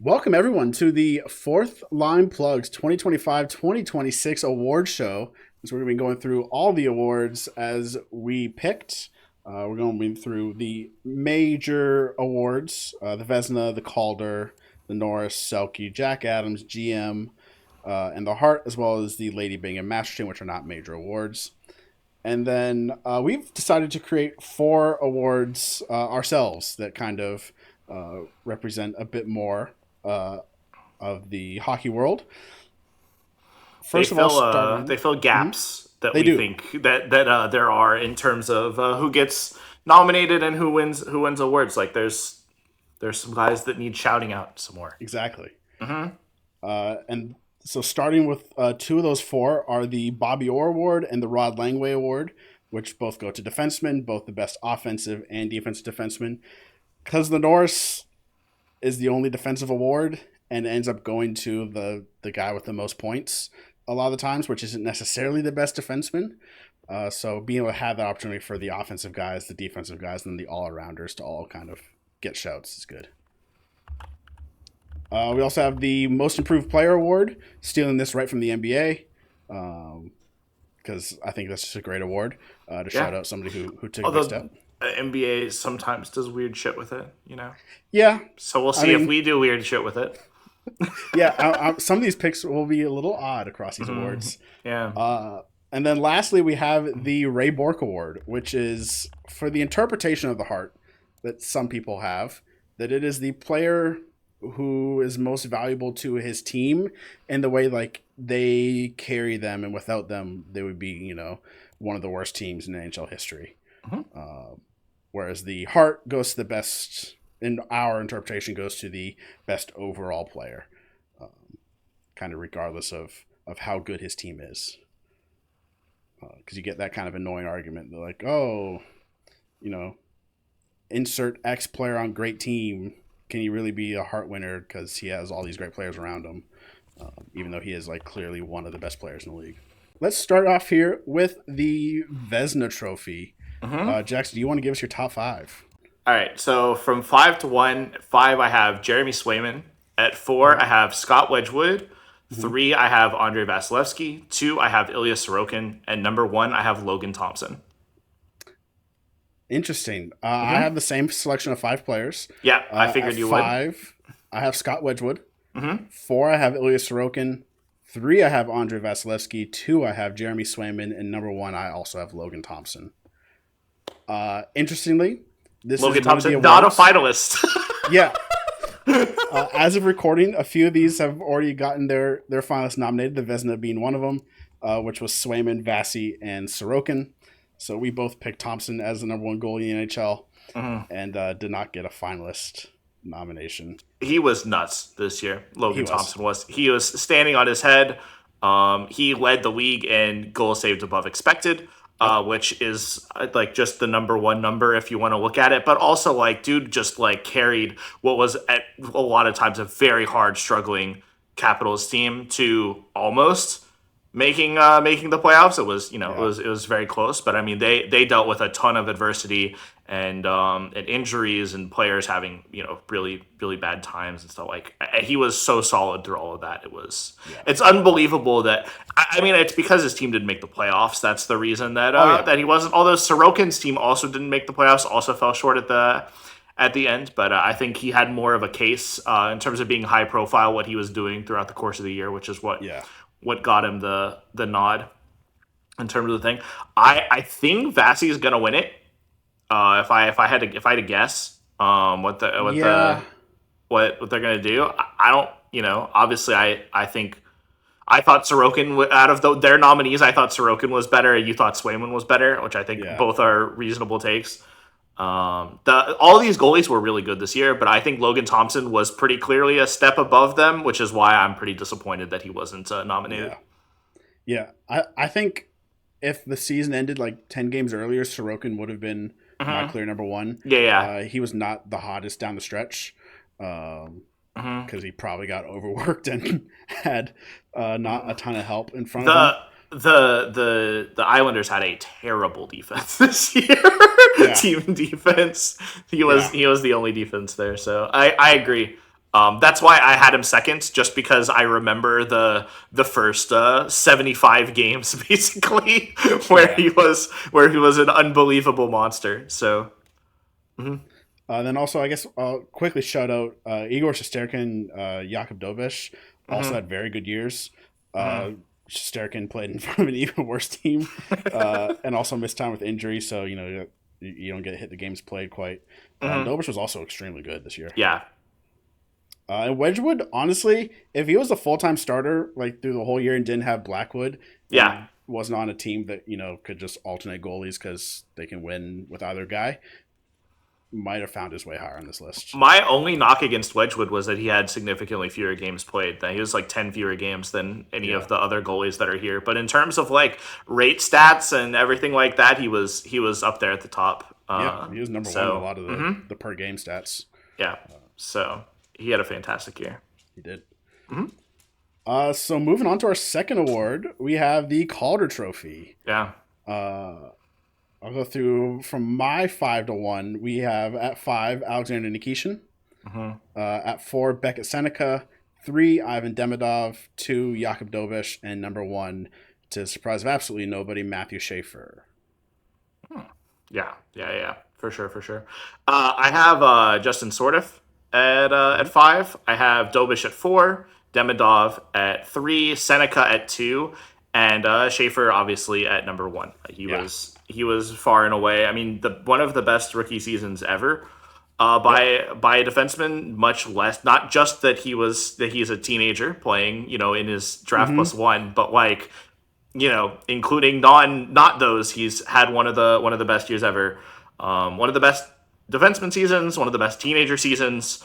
Welcome, everyone, to the Fourth Line Plugs 2025-2026 award show. So we're going to be going through all the awards as we picked. We're going to be through the major awards, the Vezina, the Calder, the Norris, Selke, Jack Adams, GM, and the Hart, as well as the Lady Byng and Masterton, which are not major awards. And then we've decided to create four awards ourselves that kind of represent a bit more of the hockey world. First of all, starting, they fill gaps that they we do. think that there are in terms of who gets nominated and who wins awards. Like there's some guys that need shouting out some more. Exactly. And so starting with two of those four are the Bobby Orr Award and the Rod Langway Award, which both go to defensemen, both the best offensive and defensive defenseman. Because the Norris is the only defensive award and ends up going to the guy with the most points a lot of the times, which isn't necessarily the best defenseman. So being able to have that opportunity for the offensive guys, the defensive guys, and the all-arounders to all kind of get shouts is good. We also have the Most Improved Player Award, stealing this right from the NBA, because I think that's just a great award to shout out somebody who took a big Although step. NBA sometimes does weird shit with it, you know. Yeah. So we'll see if we do weird shit with it. Yeah, some of these picks will be a little odd across these awards. Yeah. And then lastly, we have the Ray Bourque Award, which is for the interpretation of the Hart that some people have, that it is the player who is most valuable to his team in the way like they carry them, and without them, they would be, one of the worst teams in NHL history. Whereas the Hart goes to the best, in our interpretation, goes to the best overall player, kind of regardless of how good his team is. Because you get that kind of annoying argument. They're like, oh, insert X player on great team. Can he really be a Hart winner because he has all these great players around him, even though he is like clearly one of the best players in the league? Let's start off here with the Vezina Trophy. Jackson, do you want to give us your top five? All right. So from 5 to 1, 5 I have Jeremy Swayman. At 4 I have Scott Wedgwood. 3 I have Andrei Vasilevsky. 2 I have Ilya Sorokin, and number 1 I have Logan Thompson. Interesting. I have the same selection of 5 players. Yeah, I figured you would. 5, I have Scott Wedgwood. 4, I have Ilya Sorokin. 3, I have Andrei Vasilevsky. 2, I have Jeremy Swayman, and number 1, I also have Logan Thompson. Interestingly, this Logan is one of the Thompson, not a awards. finalist. Yeah. As of recording, a few of these have already gotten their finalists nominated, the Vezina being one of them, which was Swayman, Vasi, and Sorokin. So we both picked Thompson as the number 1 goalie in NHL and did not get a finalist nomination. He was nuts this year. Thompson was. He was standing on his head. He led the league in goals saved above expected, which is like just the number 1 number if you want to look at it. But also, like, dude just like carried what was at a lot of times a very hard struggling Capitals team to almost making the playoffs. It was it was very close, but I mean they dealt with a ton of adversity and injuries and players having really bad times and stuff. Like, he was so solid through all of that. It's unbelievable that I mean it's because his team didn't make the playoffs. That's the reason that that he wasn't. Although Sorokin's team also didn't make the playoffs, also fell short at the end, but I think he had more of a case in terms of being high profile, what he was doing throughout the course of the year, which is what got him the nod in terms of the thing. I think Vasi is gonna win it. If I had to guess, what they're gonna do, I don't. Obviously, I think I thought Sorokin out of their nominees, I thought Sorokin was better. You thought Swayman was better, which I think both are reasonable takes. All these goalies were really good this year, but I think Logan Thompson was pretty clearly a step above them, which is why I'm pretty disappointed that he wasn't nominated. Yeah. I think if the season ended like 10 games earlier, Sorokin would have been my clear number 1. He was not the hottest down the stretch because he probably got overworked and had not a ton of help in front of him. The Islanders had a terrible defense this year. Team defense. He was the only defense there. So I agree. That's why I had him second, just because I remember the first 75 games basically where he was an unbelievable monster. So Then also, I guess I'll quickly shout out Igor Shesterkin, Jakub Dobish also had very good years. Shesterkin played in front of an even worse team and also missed time with injury, so you don't get to hit the games played quite. Dobish was also extremely good this year. yeah, And Wedgwood, honestly, if he was a full-time starter like through the whole year and didn't have Blackwood, yeah. wasn't on a team that could just alternate goalies because they can win with either guy, might have found his way higher on this list. My only knock against Wedgwood was that he had significantly fewer games played. That he was like 10 fewer games than any of the other goalies that are here. But in terms of like rate stats and everything like that, he was up there at the top. He was number one in a lot of the per game stats. Yeah, so he had a fantastic year. He did. So moving on to our second award, we have the Calder Trophy. Yeah. I'll go through from my 5 to 1. We have at 5 Alexander Nikishin. At 4 Beckett Seneca. 3 Ivan Demidov. 2 Jakub Dobish, and number 1, to the surprise of absolutely nobody, Matthew Schaefer. Yeah, for sure. I have Justin Sordiff at 5. I have Dobish at 4, Demidov at 3, Seneca at 2, and Schaefer obviously at number 1. He was far and away. I mean, one of the best rookie seasons ever by a defenseman. Much less, not just that he's a teenager playing, in his draft plus 1, but like, including not those, he's had one of the best years ever. One of the best defenseman seasons, one of the best teenager seasons.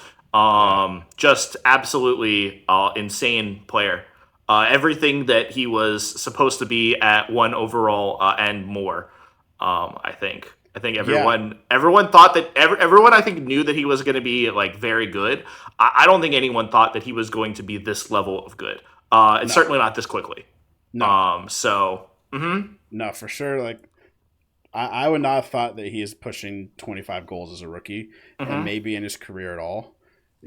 Just absolutely insane player. Everything that he was supposed to be at 1 overall and more. I think everyone thought that everyone I think knew that he was going to be like very good. I don't think anyone thought that he was going to be this level of good. And certainly not this quickly. No. No, for sure. Like, I would not have thought that he is pushing 25 goals as a rookie, and maybe in his career at all.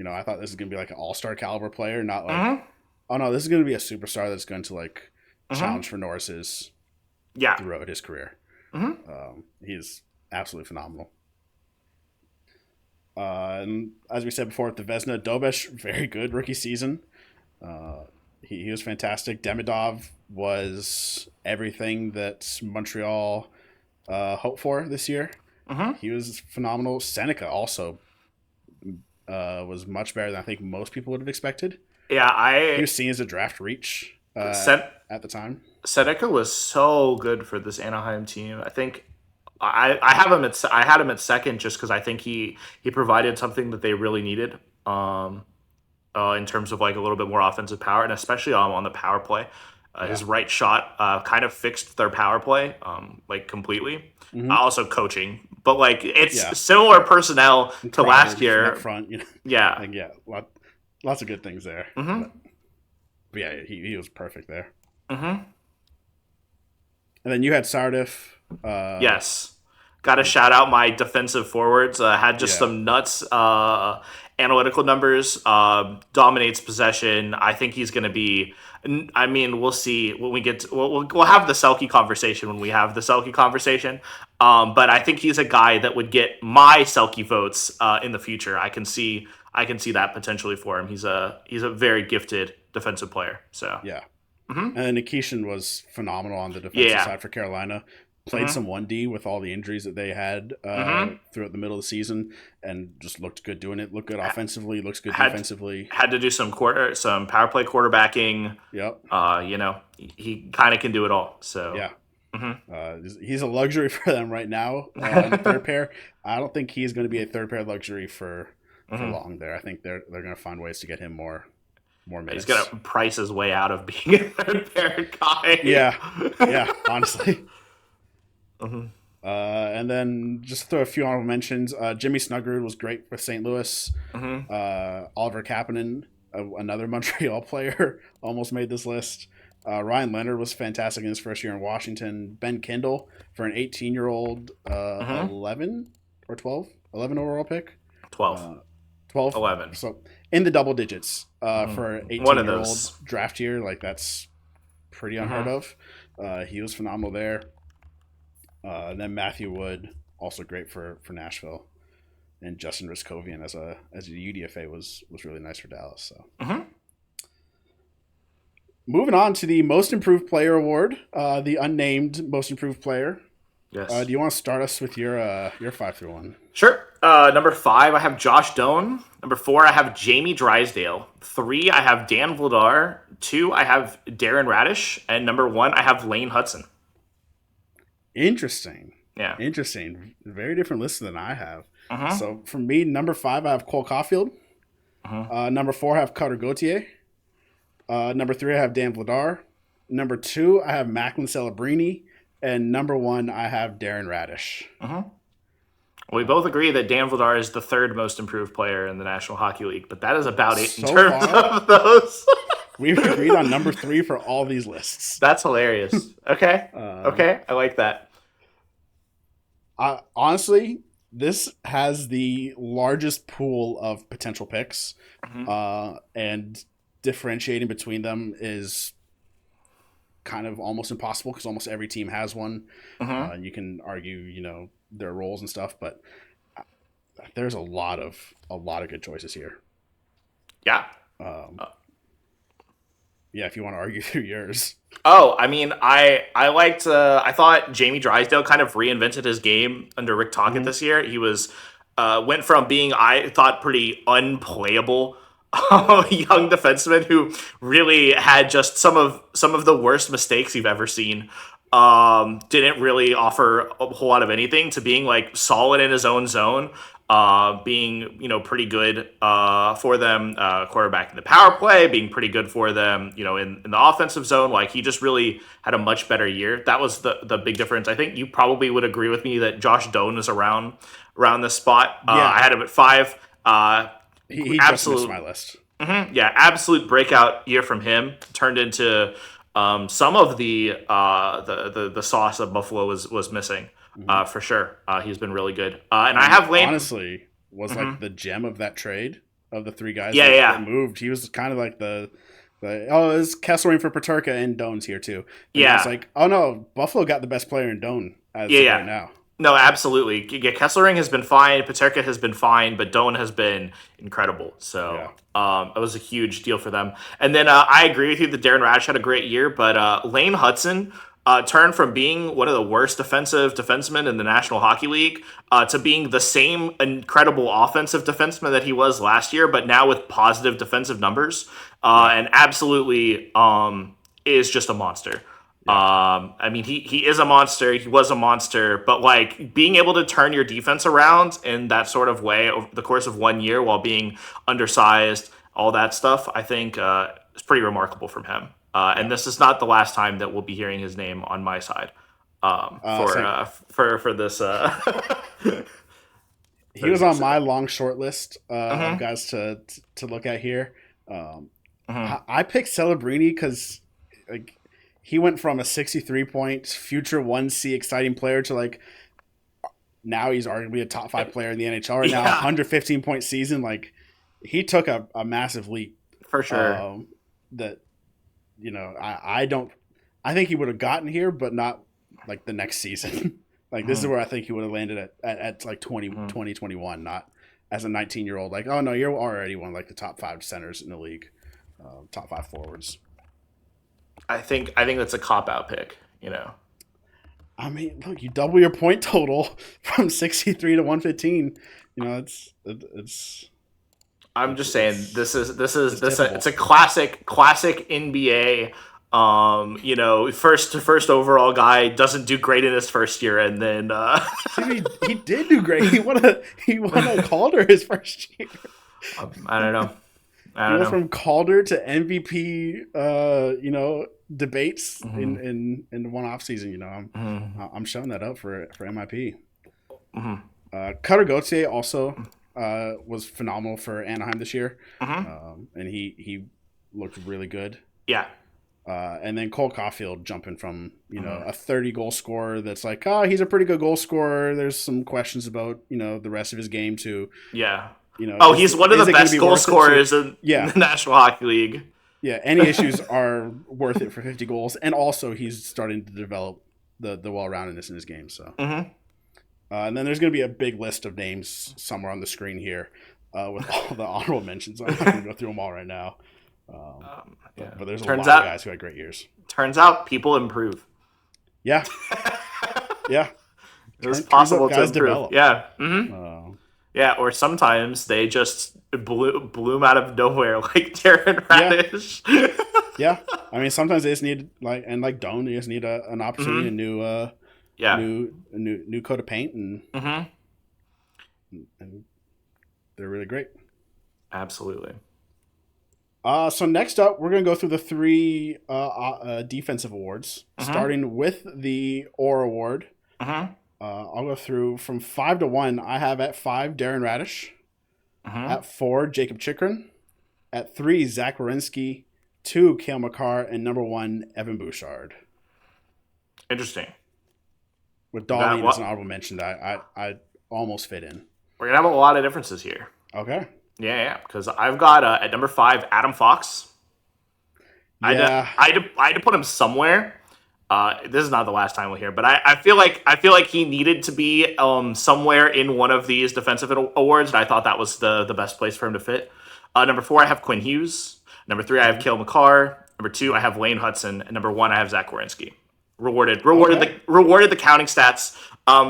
I thought this is going to be like an all-star caliber player, not like, oh no, this is going to be a superstar that's going to like challenge for Norris's throughout his career. He's absolutely phenomenal. And as we said before, with the Vezina, Dobish, very good rookie season. He was fantastic. Demidov was everything that Montreal hoped for this year. He was phenomenal. Seneca also was much better than I think most people would have expected. Yeah, he was seen as a draft reach at the time. Seneca was so good for this Anaheim team. I think I had him at second just because I think he provided something that they really needed. In terms of like a little bit more offensive power, and especially on the power play. His right shot kind of fixed their power play like completely. Also coaching, but like it's similar personnel to last year. Up front, lots of good things there. But yeah, he was perfect there. And then you had Sardif. Yes, got to shout out my defensive forwards. Had just some nuts analytical numbers. Dominates possession. I think he's going to be. I mean, we'll see when we get to, we'll have the Selke conversation when we have the Selke conversation. But I think he's a guy that would get my Selke votes in the future. I can see that potentially for him. He's a very gifted defensive player. So yeah. And Nikishin was phenomenal on the defensive side for Carolina. Played some 1D with all the injuries that they had throughout the middle of the season, and just looked good doing it. Looked good offensively, looks good defensively. Had to do some power play quarterbacking. Yep. He kind of can do it all. So yeah, he's a luxury for them right now. In the third pair, I don't think he's going to be a third pair luxury for long there. I think they're going to find ways to get him more minutes. He's going to price his way out of being a third pair guy. Yeah, honestly. And then just throw a few honorable mentions. Jimmy Snuggerud was great with St. Louis. Oliver Kapanen, another Montreal player, almost made this list. Ryan Leonard was fantastic in his first year in Washington. Ben Kindle, for an 18-year-old, 11 or 12? 11 overall pick? 12. 12? 11. So in the double digits for an One of 18-year-old those. draft year. Like that's pretty unheard of. He was phenomenal there. And then Matthew Wood, also great for Nashville, and Justin Riskovian as a UDFA was really nice for Dallas. So moving on to the Most Improved Player award, the unnamed Most Improved Player. Yes. Do you want to start us with your 5 through 1? Sure. Number 5, I have Josh Doan. Number 4, I have Jamie Drysdale. 3, I have Dan Vladar. 2, I have Darren Radish. And number 1, I have Lane Hudson. Interesting. Yeah. Interesting. Very different list than I have. So for me, number 5, I have Cole Caulfield. Number 4, I have Cutter Gauthier. Number 3, I have Dan Vladar. Number 2, I have Macklin Celebrini. And number 1, I have Darren Radish. We both agree that Dan Vladar is the 3rd most improved player in the National Hockey League, but that is about it in terms of those. We've agreed on number 3 for all these lists. That's hilarious. Okay. Okay. I like that. Honestly, this has the largest pool of potential picks, and differentiating between them is kind of almost impossible because almost every team has one. You can argue, their roles and stuff, but there's a lot of good choices here. Yeah. Yeah, if you want to argue through yours. Oh, I mean, I thought Jamie Drysdale kind of reinvented his game under Rick Tocchet this year. He went from being, I thought, pretty unplayable young defenseman who really had just some of the worst mistakes you've ever seen. Didn't really offer a whole lot of anything, to being like solid in his own zone, being pretty good for them, quarterbacking the power play, being pretty good for them, in the offensive zone. Like, he just really had a much better year. That was the big difference. I think you probably would agree with me that Josh Doan is around this spot. I had him at 5. He just missed my list. Yeah, absolute breakout year from him. Turned into some of the sauce that Buffalo was missing, for sure. He's been really good. And I have Lane. Honestly, was like the gem of that trade of the 3 guys that moved. He was kind of like the it's Kesselring for Paterka, and Doan's here too. And it's like, oh no, Buffalo got the best player in Doan as right now. No, absolutely. Yeah, Kesselring has been fine. Paterka has been fine, but Doan has been incredible. So it was a huge deal for them. And then I agree with you that Darren Radish had a great year, but Lane Hudson turned from being one of the worst defensive defensemen in the National Hockey League to being the same incredible offensive defenseman that he was last year, but now with positive defensive numbers, and absolutely is just a monster. I mean, he is a monster. He was a monster, but like, being able to turn your defense around in that sort of way over the course of 1 year while being undersized, all that stuff, I think is pretty remarkable from him. And this is not the last time that we'll be hearing his name on my side for this. He was on my long short list of guys to look at here. I picked Celebrini because like, he went from a 63-point future 1C exciting player to like, now he's arguably a top 5 player in the NHL right now. 115-point season. Like, he took a massive leap for sure. That, I think he would have gotten here, but not like the next season. Like, this is where I think he would have landed at like 2021, not as a 19-year-old. Like, oh no, you're already one of like the top 5 centers in the league, top 5 forwards. I think that's a cop-out pick, I mean, look, you double your point total from 63 to 115. It's. I'm just saying it's a classic NBA. First overall guy, doesn't do great in his first year, and then he did do great. He won a Calder his first year. I don't know. He went from Calder to MVP, debates in one off season. I'm showing that up for MIP. Cutter Gauthier also was phenomenal for Anaheim this year, and he looked really good. Yeah. And then Cole Caulfield jumping from a 30 goal scorer that's like, oh, he's a pretty good goal scorer. There's some questions about the rest of his game too. Yeah. Oh, he's one of the best goal scorers in Yeah. the National Hockey League. Yeah, any issues are worth it for 50 goals, and also he's starting to develop the well-roundedness in his game. So, and then there's going to be a big list of names somewhere on the screen here with all the honorable mentions. I'm not going to go through them all right now, but there's a lot of guys who had great years. Turns out people improve. Yeah, yeah, it's possible to improve. Develop. Yeah. Yeah, or sometimes they just bloom out of nowhere, like Darren Radish. Yeah, I mean sometimes they just need like Doan, they just need an opportunity, a new coat of paint, and they're really great. Absolutely. So next up, we're gonna go through the 3 defensive awards, starting with the Orr Award. I'll go through from 5 to 1. I have at 5 Darren Radish, at 4 Jacob Chychrun, at 3 Zach Werenski, 2 Cale Makar, and number 1 Evan Bouchard. Interesting. With Dahlin as an honorable mention, I almost fit in. We're gonna have a lot of differences here. Okay. Yeah, because I've got at number 5 Adam Fox. Yeah. I had to put him somewhere. This is not the last time we'll hear, but I feel like he needed to be somewhere in one of these defensive awards, and I thought that was the best place for him to fit. Number 4, I have Quinn Hughes. Number 3, I have Cale Makar. Number 2, I have Lane Hudson, and number 1, I have Zach Werenski. Rewarded the counting stats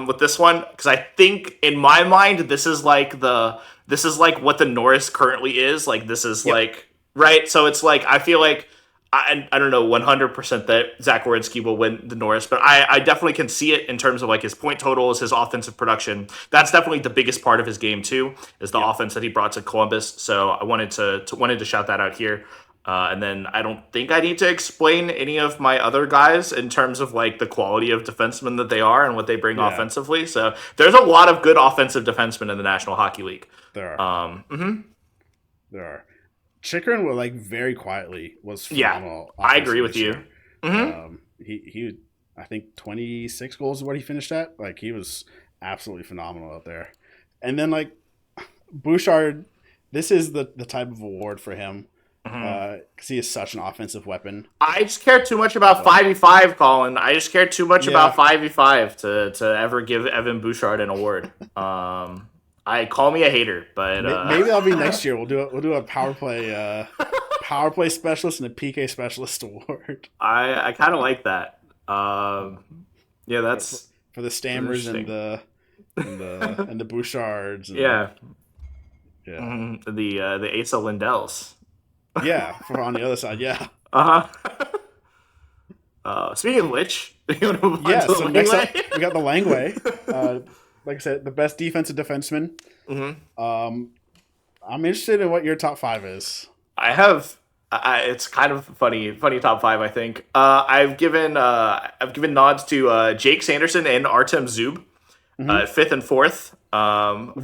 with this one, because I think in my mind this is like what the Norris currently is. Like this is like right. So it's like I feel like. I don't know 100% that Zach Werenski will win the Norris, but I definitely can see it in terms of like his point totals, his offensive production. That's definitely the biggest part of his game too, is the offense that he brought to Columbus. So I wanted to shout that out here. And then I don't think I need to explain any of my other guys in terms of like the quality of defensemen that they are and what they bring offensively. So there's a lot of good offensive defensemen in the National Hockey League. There are. There are. Chychrun like very quietly was phenomenal. Yeah, I agree with you. He I think 26 goals is what he finished at. Like he was absolutely phenomenal out there. And then like Bouchard, this is the type of award for him because he is such an offensive weapon. I just care too much about 5v5, Colin. I just care too much about 5v5 to ever give Evan Bouchard an award. I call me a hater, but maybe that'll be next year. We'll do a power play specialist and a PK specialist award. I kind of like that. Yeah, that's for the Stammers and the Bouchards. And the Asa Lindells. Yeah, for on the other side. Yeah. Speaking of which, so next up we got the Langway. Like I said, the best defensive defenseman. I'm interested in what your top 5 is. It's kind of funny top 5. I think I've given nods to Jake Sanderson and Artem Zub, 5th and 4th,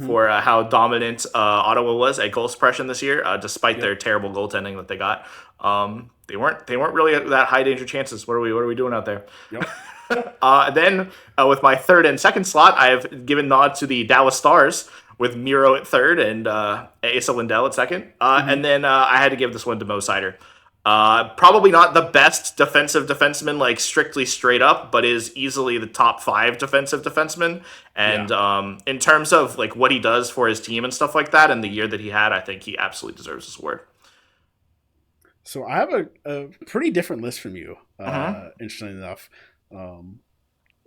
for how dominant Ottawa was at goal suppression this year, despite their terrible goaltending that they got. They weren't really that high danger chances. What are we doing out there? Yep. Then with my 3rd and 2nd slot, I have given nod to the Dallas Stars with Miro at 3rd and Asa Lindell at 2nd. And then I had to give this one to Mo Seider. Probably not the best defensive defenseman, like strictly straight up, but is easily the top 5 defensive defenseman. And in terms of like what he does for his team and stuff like that, and the year that he had, I think he absolutely deserves this award. So I have a pretty different list from you, interestingly enough.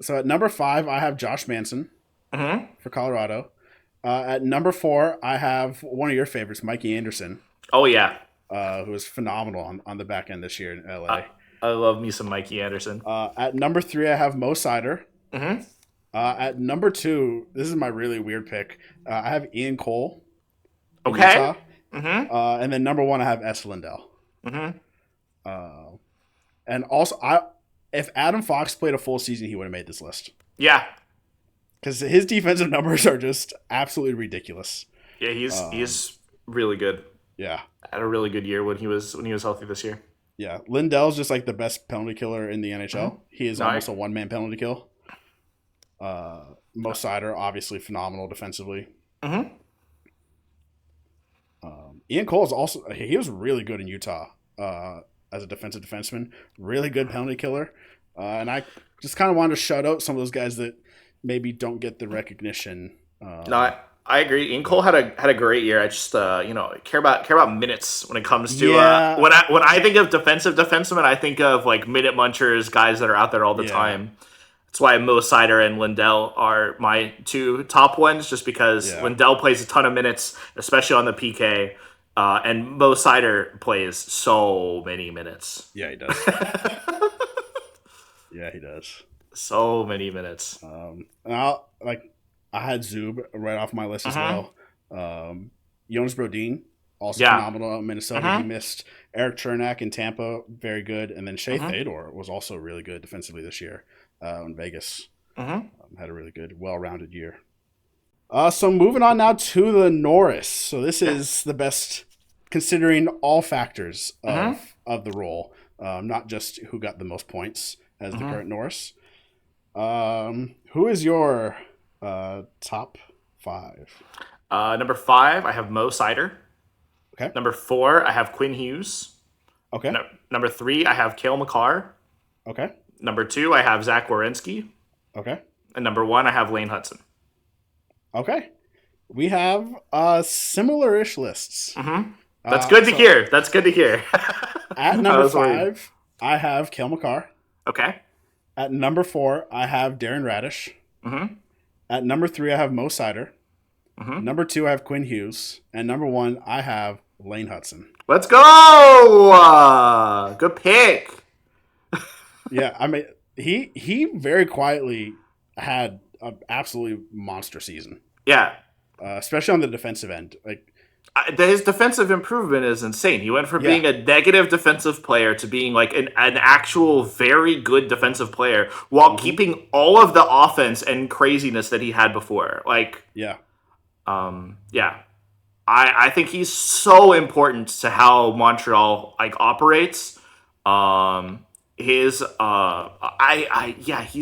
So at number 5, I have Josh Manson for Colorado. At number 4, I have one of your favorites, Mikey Anderson. Oh, yeah. Who was phenomenal on the back end this year in LA. I love me some Mikey Anderson. At number 3, I have Mo Seider. At number 2, this is my really weird pick. I have Ian Cole. Okay. And then number 1, I have S. Lindell. And also, if Adam Fox played a full season, he would have made this list. Yeah. Because his defensive numbers are just absolutely ridiculous. Yeah, he's really good. Yeah. Had a really good year when he was healthy this year. Yeah. Lindell's just like the best penalty killer in the NHL. He is almost a one-man penalty kill. Mo Seider, obviously phenomenal defensively. Ian Cole is also he was really good in Utah as a defensive defenseman. Really good penalty killer, and I just kind of wanted to shout out some of those guys that maybe don't get the recognition. No, I agree. Ian Cole had a great year. I just care about minutes when it comes to when I think of defensive defensemen, I think of like minute munchers, guys that are out there all the time. That's why Mo Seider and Lindell are my two top ones, just because Lindell plays a ton of minutes, especially on the PK, and Mo Seider plays so many minutes. Yeah, he does. Yeah, he does. So many minutes. I had Zub right off my list as well. Jonas Brodin, also phenomenal in Minnesota. He missed Eric Chernak in Tampa, very good. And then Shea Theodore was also really good defensively this year in Vegas. Had a really good, well-rounded year. So moving on now to the Norris. So this is the best, considering all factors of the role, not just who got the most points as the current Norris. Who is your top 5? Number 5, I have Mo Seider. Okay. Number 4, I have Quinn Hughes. Okay. Number 3, I have Cale Makar. Okay. Number 2, I have Zach Werenski. Okay. And number 1, I have Lane Hudson. Okay. We have similar-ish lists. That's good to hear. That's good to hear. At number 5, I have Cale Makar. Okay. At number 4, I have Darren Radish. At number 3, I have Mo Seider. Number 2, I have Quinn Hughes. And number 1, I have Lane Hudson. Let's go! Good pick. Yeah, I mean, he very quietly had an absolutely monster season. Yeah. Especially on the defensive end. His defensive improvement is insane. He went from being a negative defensive player to being like an actual very good defensive player while keeping all of the offense and craziness that he had before. I think he's so important to how Montreal operates. He's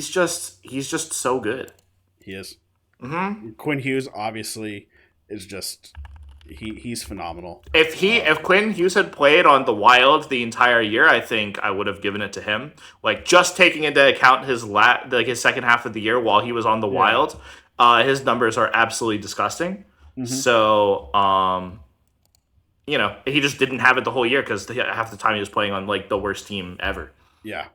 just so good. He is. Quinn Hughes obviously is just he's phenomenal. If Quinn Hughes had played on the Wild the entire year, I think I would have given it to him. Just taking into account his second half of the year while he was on the Wild, his numbers are absolutely disgusting. So, he just didn't have it the whole year because half the time he was playing on the worst team ever. Yeah.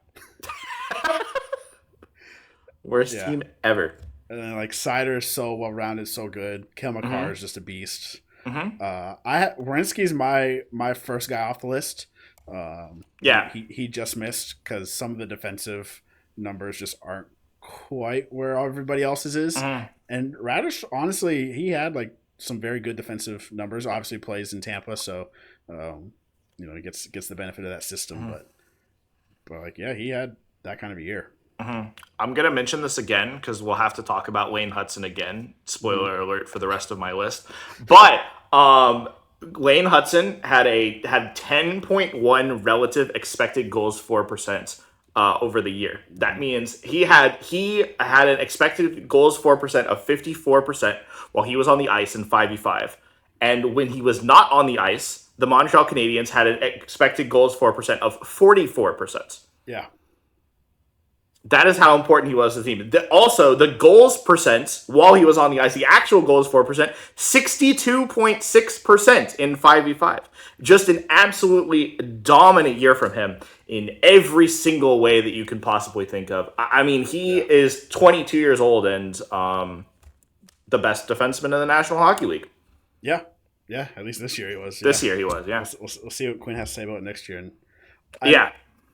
Worst team ever. And then Seider is so well rounded, so good. Cale Makar is just a beast. Werenski's my first guy off the list. He just missed because some of the defensive numbers just aren't quite where everybody else's is. And Radish, honestly, he had some very good defensive numbers. Obviously, plays in Tampa, so he gets the benefit of that system. But he had that kind of a year. I'm going to mention this again because we'll have to talk about Lane Hudson again. Spoiler alert for the rest of my list. But Lane Hudson had 10.1 relative expected goals for % over the year. That means he had an expected goals for % of 54% while he was on the ice in 5v5. And when he was not on the ice, the Montreal Canadiens had an expected goals for % of 44%. Yeah. That is how important he was to the team. Also, the goals % while he was on the ice, the actual goals for %, 62.6% in 5v5. Just an absolutely dominant year from him in every single way that you can possibly think of. I mean, he is 22 years old and the best defenseman in the National Hockey League. Yeah. Yeah, at least this year he was. This year he was, yeah. We'll see what Quinn has to say about it next year.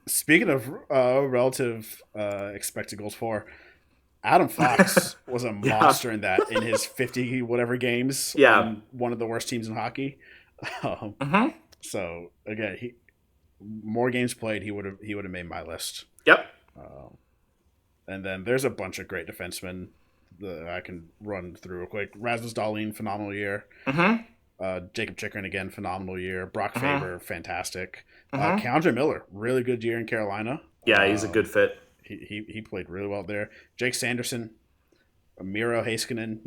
Speaking of relative expected goals for, Adam Fox was a monster in his 50 whatever games. One of the worst teams in hockey. So again, more games played, he would have made my list. Yep. And then there's a bunch of great defensemen that I can run through real quick. Rasmus Dahlin, phenomenal year. Jacob Chikrin again, phenomenal year. Brock Faber, fantastic. Keandre Miller, really good year in Carolina. Yeah, he's a good fit. He played really well there. Jake Sanderson, Miro Heiskanen,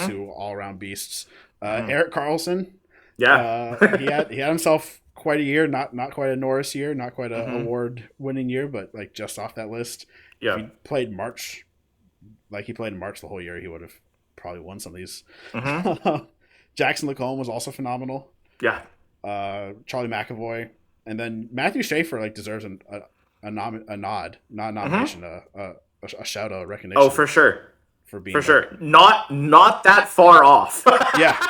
two all-around beasts. Erik Karlsson, Yeah. He had himself quite a year, not quite a Norris year, not quite a Mm-hmm. award winning year, but like just off that list. If Yeah. he played March, like he played in March the whole year, he would have probably won some of these. Mm-hmm. Jackson Lacombe was also phenomenal. Yeah. Charlie McAvoy, and then Matthew Schaefer like deserves a nod, not a Mm-hmm. nomination, a shout out, Oh, recognition for sure. for being For like, sure. Not that far off. yeah,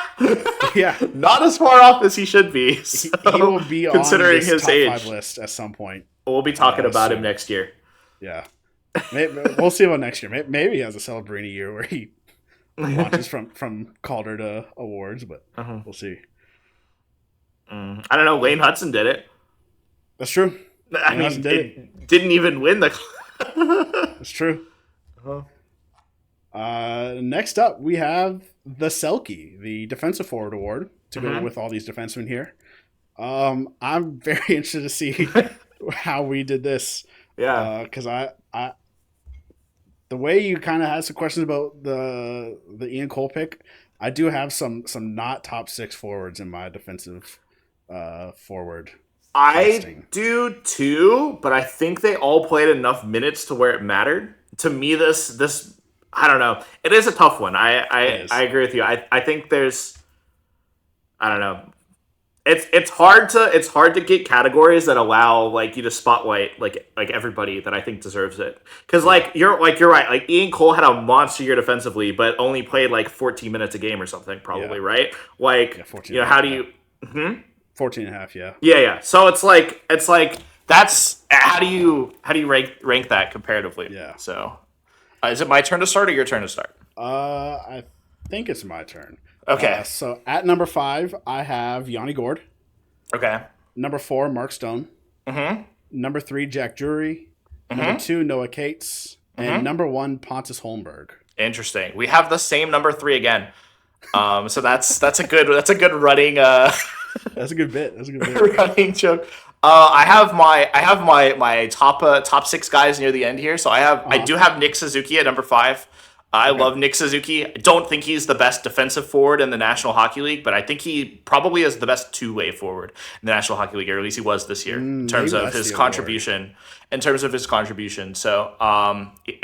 yeah. Not as far off as he should be. He So, will be on considering this his top five age, list at some point. we'll be talking about him Soon. next year. Yeah, we'll see about next year. Maybe he has a Celebrini year where he launches from Calder to awards, but Uh-huh. we'll see. I don't know. Lane Hudson did it. That's true. I Lane Hudson mean, did it didn't even win the. That's true. Uh-huh. Next up, we have the Selke, the Defensive Forward Award, to go Mhm. with all these defensemen here. I'm very interested to see how we did this. Yeah. Because the way you kind of had some questions about the Ian Cole pick, I do have some not top six forwards in my defensive forward I listing. do too, but I think they all played enough minutes to where it mattered. To me, this I don't know. It is a tough one. It is. I agree with you. I think there's I don't know. It's hard to get categories that allow like you to spotlight like everybody that I think deserves it. Because you're right. Like Ian Cole had a monster year defensively, but only played like 14 minutes a game or something, probably, Yeah. right? Like Yeah, 14 you know, and a how half, do yeah. you 14 and a half, yeah. Yeah. So it's like that's how do you rank that comparatively? Yeah. So is it my turn to start or your turn to start? I think it's my turn. Okay. So at number 5, I have Yanni Gord. Okay. Number 4, Mark Stone. Mm-hmm. Number 3, Jack Drury. Number 2, Noah Cates. And number 1, Pontus Holmberg. Interesting. We have the same number 3 again. So that's a good running That's a good bit. That's a good bit. running joke. I have my top 6 guys near the end here. So I do have Nick Suzuki at number 5. I love Nick Suzuki. I don't think he's the best defensive forward in the National Hockey League, but I think he probably is the best two-way forward in the National Hockey League, or at least he was this year in terms maybe of that's his the award. contribution. In terms of his contribution, so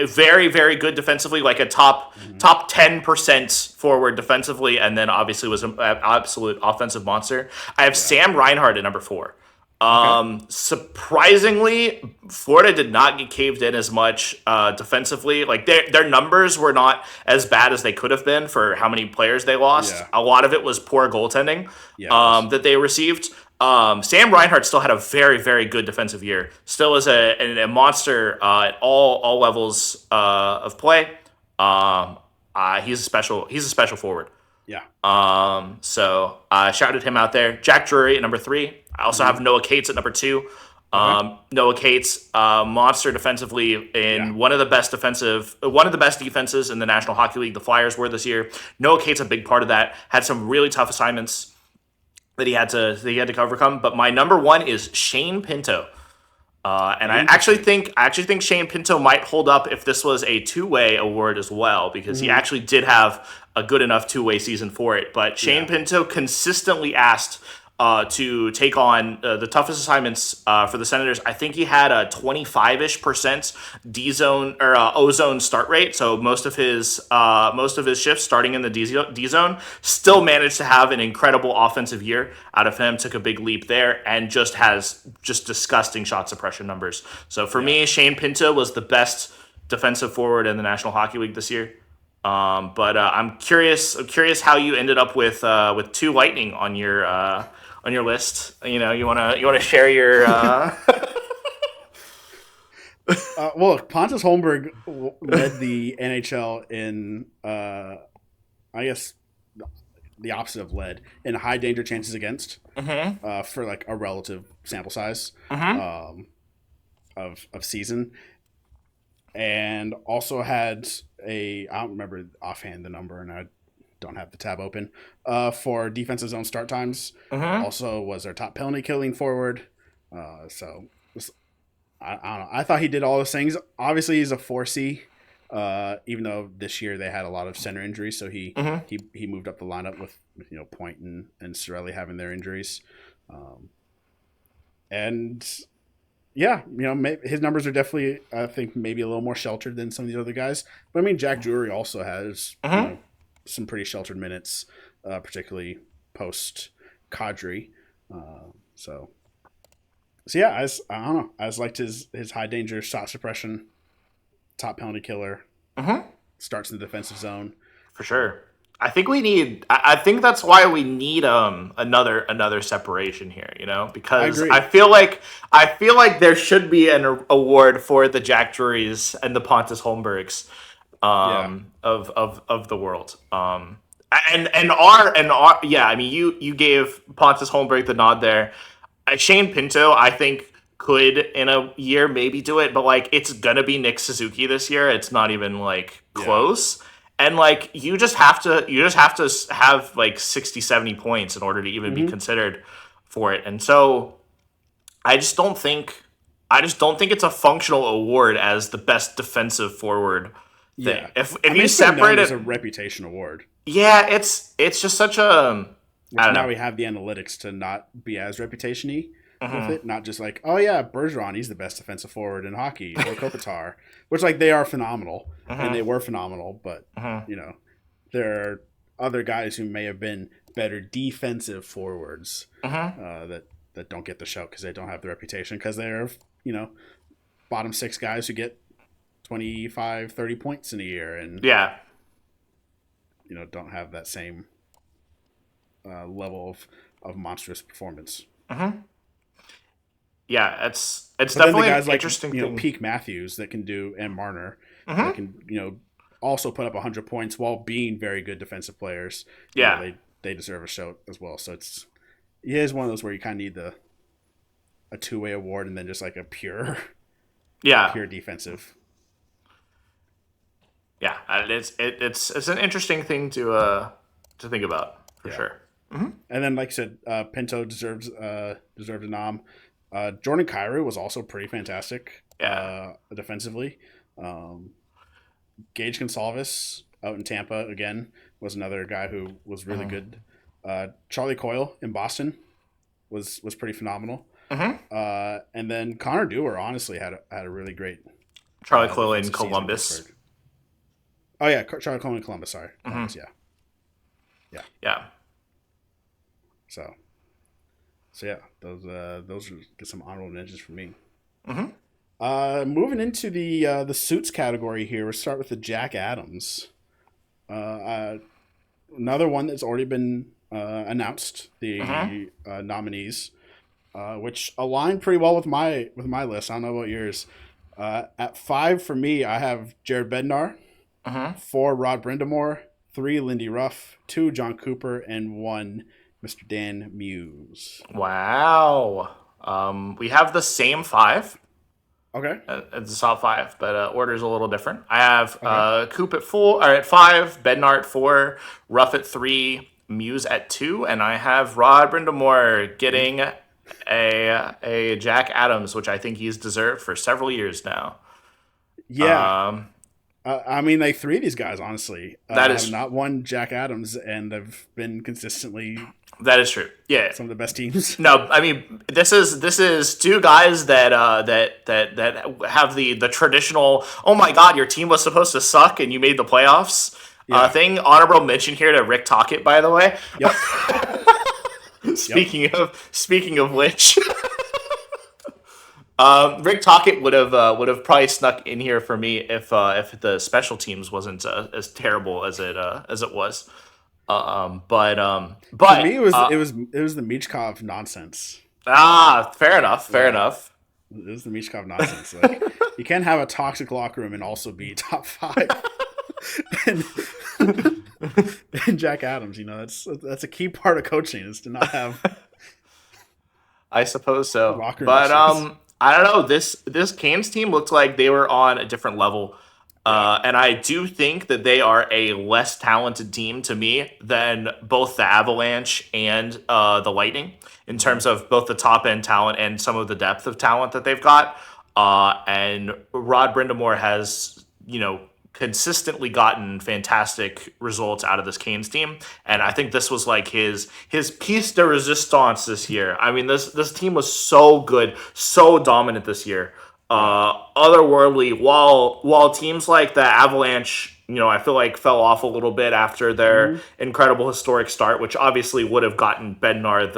very very good defensively, like a top 10% forward defensively, and then obviously was an absolute offensive monster. I have Sam Reinhart at number 4. Surprisingly, Florida did not get caved in as much defensively. Like their numbers were not as bad as they could have been for how many players they lost. Yeah. A lot of it was poor goaltending Yeah, that they received. Sam Reinhart still had a very, very good defensive year. Still is a monster at all levels of play. He's a special forward. Yeah. So I shouted him out there. Jack Drury at number 3. I also have Noah Cates at number 2. Noah Cates, monster defensively in one of the best defenses in the National Hockey League. The Flyers were this year. Noah Cates a big part of that. Had some really tough assignments that he had to overcome. But my number 1 is Shane Pinto. And I actually think Shane Pinto might hold up if this was a two-way award as well, because he actually did have a good enough two-way season for it. But Shane Pinto consistently asked to take on the toughest assignments for the Senators. I think he had a 25-ish% D zone or O zone start rate. So most of his shifts starting in the D zone. Still managed to have an incredible offensive year out of him. Took a big leap there and just has disgusting shot suppression numbers. So for me, Shane Pinto was the best defensive forward in the National Hockey League this year. But I'm curious how you ended up with 2 Lightning on your list. You know, you wanna share your. Well, Pontus Holmberg led the NHL in, I guess, the opposite of led in high danger chances against for like a relative sample size of season, and also had I don't remember offhand the number, and I don't have the tab open for defensive zone start times. Also was their top penalty killing forward. So I don't know. I thought he did all those things. Obviously, he's a 4C Even though this year they had a lot of center injuries, so Mm-hmm. he moved up the lineup with Point and Cirelli having their injuries, and yeah, his numbers are definitely, I think, maybe a little more sheltered than some of the other guys. But I mean, Jack Drury also has Mm-hmm. some pretty sheltered minutes, particularly post Kadri. So yeah, I don't know. I just liked his high danger shot suppression, top penalty killer, Mm-hmm. starts in the defensive zone. For sure. I think we need. I think that's why we need another separation here. I Because agree. I feel like there should be an award for the Jack Drurys and the Pontus Holmbergs Yeah. of the world. And our yeah. I mean, you gave Pontus Holmberg the nod there. Shane Pinto, I think, could in a year maybe do it, but like it's gonna be Nick Suzuki this year. It's not even like Yeah. close. And like you just have to have like 60, 70 points in order to even be Hmm. considered for it. And so I just don't think I just don't think it's a functional award as the best defensive forward thing. Yeah. If I mean, you it's been known separate as a it, reputation award, yeah, it's just such a I which don't now know. we have the analytics to not be as reputation-y with Hmm. it. Not just like, oh yeah, Bergeron, he's the best defensive forward in hockey, or Kopitar, which like they are phenomenal and they Hmm. were phenomenal, but Hmm. you know, there are other guys who may have been better defensive forwards Hmm. that don't get the shout because they don't have the reputation because they're you know bottom six guys who get 25, 30 points in a year and Yeah. don't have that same level of monstrous performance. Hmm. Yeah, it's But then the definitely an guys like interesting thing. Peak Matthews that can do and Marner that Hmm. can also put up 100 points while being very good defensive players. Yeah, They deserve a shout as well. So he is one of those where you kind of need a two-way award and then just like a pure yeah, pure defensive. yeah. And it's an interesting thing to think about for Yeah. sure. Hmm. And then, like I said, Pinto deserved a nom. Jordan Kyrou was also pretty fantastic Yeah. defensively. Um, Gage Gonsalves out in Tampa again was another guy who was really Hmm. good. Charlie Coyle in Boston was pretty phenomenal. Hmm. And then Connor Dewar honestly had a really great Charlie Coyle in defensive season in Columbus. Pittsburgh. Oh yeah, Charlie Coyle in Columbus. Sorry, Hmm. Columbus. Yeah, yeah. Yeah. So yeah, those are some honorable mentions for me. Hmm. Moving into the suits category here, we'll start with the Jack Adams. Another one that's already been announced. Hmm. The nominees, which align pretty well with my list. I don't know about yours. At 5 for me, I have Jared Bednar. Hmm. 4, Rod Brindamore. 3, Lindy Ruff. 2, John Cooper, and 1, Mr. Dan Muse. Wow. We have the same five. Okay. It's the top five, but order's a little different. I have Okay. Coop at 4, or at 5, Bednar at 4, Ruff at 3, Muse at 2, and I have Rod Brindamore getting a Jack Adams, which I think he's deserved for several years now. Yeah. Um, I mean, like 3 of these guys, honestly, that have is not won Jack Adams, and have been consistently that is true. Yeah. some of the best teams. No, I mean this is two guys that have the traditional. Oh my God, your team was supposed to suck and you made the playoffs. Yeah. Thing honorable mention here to Rick Tocchet, by the way. Yep. Speaking of which, Rick Tocchet would have probably snuck in here for me if the special teams wasn't as terrible as it was. For me, But it was the Michkov nonsense. fair enough, fair Yeah. enough. It was the Michkov nonsense. Like you can't have a toxic locker room and also be top 5. and, and Jack Adams, that's a key part of coaching is to not have I suppose so. locker room But issues. I don't know. This Canes team looked like they were on a different level. Yeah. And I do think that they are a less talented team to me than both the Avalanche and the Lightning in terms of both the top end talent and some of the depth of talent that they've got. And Rod Brindamore has, consistently gotten fantastic results out of this Canes team, and I think this was like his piece de resistance this year. I mean, this team was so good, so dominant this year, otherworldly. While teams like the Avalanche, I feel like fell off a little bit after their incredible historic start, which obviously would have gotten Bednar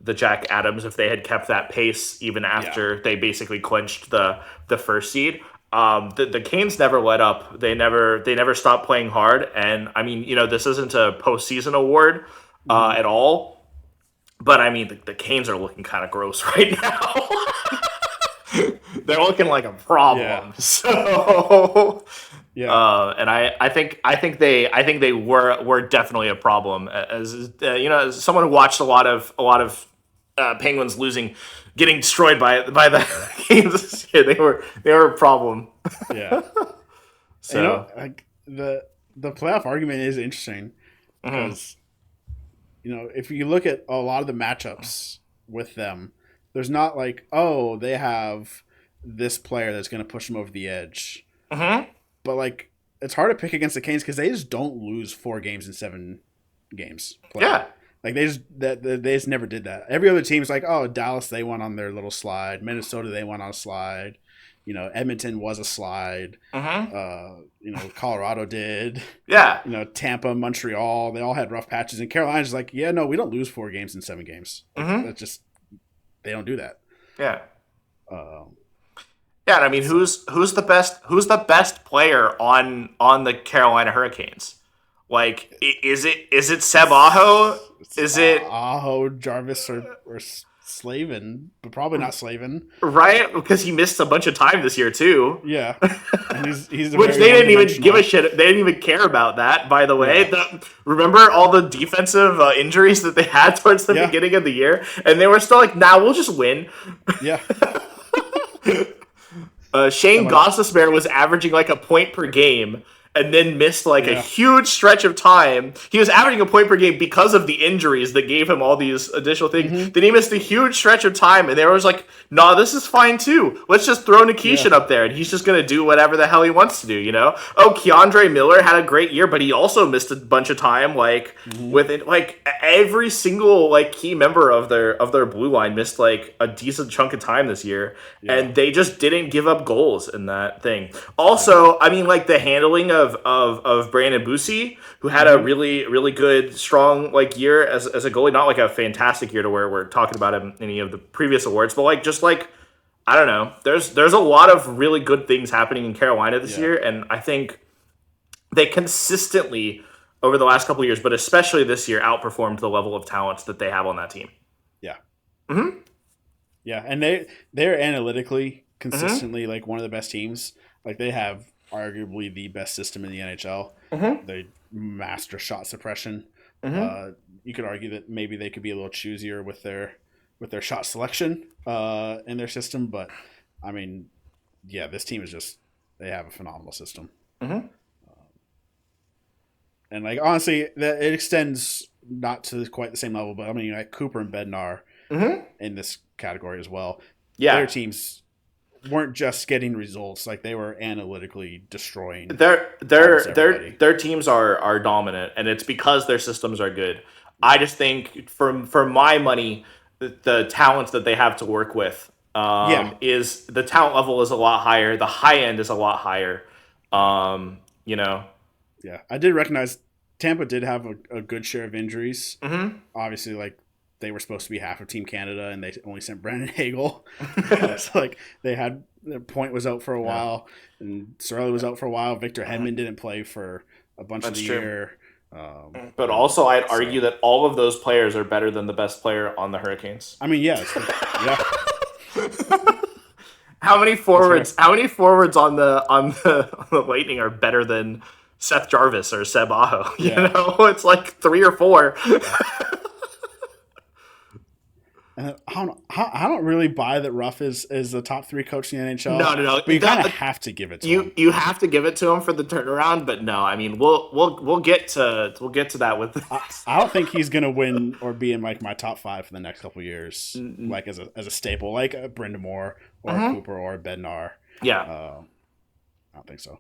the Jack Adams if they had kept that pace even after they basically clinched the first seed. The Canes never let up. They never stopped playing hard. And I mean, this isn't a postseason award at all. But I mean, the Canes are looking kind of gross right now. They're looking like a problem. Yeah. So and I think they were definitely a problem. As as someone who watched a lot of Penguins getting destroyed by the Canes this year. They were a problem. Yeah. So like the playoff argument is interesting because if you look at a lot of the matchups with them, there's not like, oh, they have this player that's going to push them over the edge. But like it's hard to pick against the Canes because they just don't lose 4 games in 7 games. Yeah. Like they just never did that. Every other team is like, oh, Dallas, they went on their little slide. Minnesota, they went on a slide. Edmonton was a slide. Colorado did. Yeah. Tampa, Montreal, they all had rough patches. And Carolina's like, yeah, no, we don't lose 4 games in 7 games. That's just, they don't do that. Yeah. Yeah, and I mean, who's the best player on the Carolina Hurricanes? Like, is it Seb Aho? Is it Aho, Jarvis, or Slavin? But probably not Slavin, right? Because he missed a bunch of time this year too. Yeah, and he's which they didn't even give a shit. They didn't even care about that. By the way, remember all the defensive injuries that they had towards the beginning of the year, and they were still like, "Nah, we'll just win." Yeah. Shane Gostisbehere was averaging like a point per game and then missed like a huge stretch of time. He was averaging a point per game because of the injuries that gave him all these additional things. Then he missed a huge stretch of time, and they were like, nah, this is fine too. Let's just throw Nikishin up there, and he's just going to do whatever the hell he wants to do, Oh, Keandre Miller had a great year, but he also missed a bunch of time, with it. Like, every single, key member of their blue line missed, a decent chunk of time this year, and they just didn't give up goals in that thing. Also, I mean, the handling of Brandon Bussi, who had a really, really good, strong year as a goalie. Not like a fantastic year to where we're talking about him in any of the previous awards, but I don't know. There's a lot of really good things happening in Carolina this year, and I think they consistently over the last couple of years, but especially this year, outperformed the level of talents that they have on that team. Yeah. Yeah, and they're analytically consistently one of the best teams. They have arguably the best system in the NHL. They master shot suppression. You could argue that maybe they could be a little choosier with their shot selection in their system, but I mean, this team is just, they have a phenomenal system. And honestly, that it extends not to quite the same level, but I mean, Cooper and Bednar in this category as well. Yeah, their teams weren't just getting results; they were analytically destroying. Their teams are dominant, and it's because their systems are good. I just think, for my money, the talents that they have to work with is the talent level is a lot higher. The high end is a lot higher. Yeah, I did recognize Tampa did have a good share of injuries. Obviously, they were supposed to be half of Team Canada, and they only sent Brandon Hagel. So they had their Point was out for a while, and Surly was out for a while. Victor Hedman didn't play for a bunch of the year. But also, I'd argue that all of those players are better than the best player on the Hurricanes. I mean, yes, yeah. How many forwards? How many forwards on the Lightning are better than Seth Jarvis or Seb Aho? It's 3 or 4. And I don't really buy that Ruff is the top 3 coach in the NHL. No. But you kind of have to give it to him. You have to give it to him for the turnaround, but no, I mean we'll get to that with. I don't think he's gonna win or be in my top 5 for the next couple of years, as a staple, like a Brenda Moore or a Cooper or a Bednar. Yeah, I don't think so.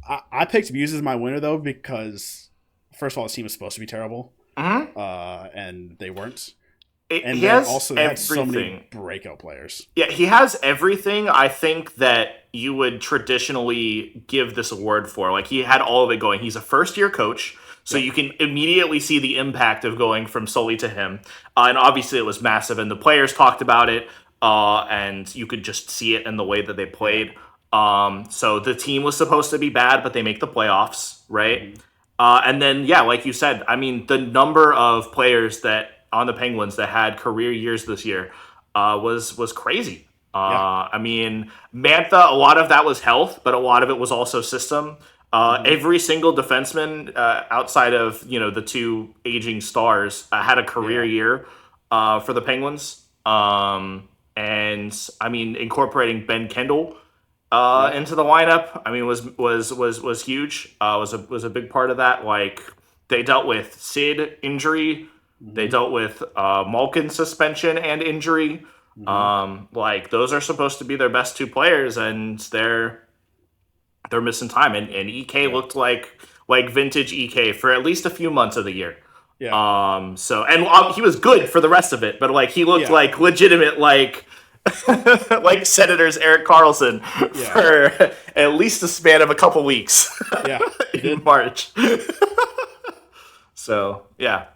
I picked Muse as my winner though because first of all, his team was supposed to be terrible, and they weren't. And He then has also they had so many everything. breakout players. Yeah, he has everything I think that you would traditionally give this award for. Like, he had all of it going. He's a first year coach, so Yep. you can immediately see the impact of going from Sully to him. And obviously, it was massive, and the players talked about it, and you could just see it in the way that they played. So the team was supposed to be bad, but they make the playoffs, right? Mhm. And then, yeah, like you said, I mean, the number of players that on the Penguins that had career years this year was crazy. Yeah. I mean, Mantha, a lot of that was health, but a lot of it was also system. Hmm. Every single defenseman outside of the two aging stars had a career Yeah. year for the Penguins. And I mean, incorporating Ben Kendall Yep. into the lineup, I mean, was huge. Was a big part of that. Like, they dealt with Sid injury, they Hmm. dealt with Malkin suspension and injury. Hmm. Like, those are supposed to be their best two players, and they're missing time. And EK Yeah. looked like vintage EK for at least a few months of the year. Yeah. So, and he was good for the rest of it, but like, he looked Yeah. like legitimate, like like Senators Eric Carlson Yeah. for at least a span of a couple weeks Yeah. He in did. March. So yeah.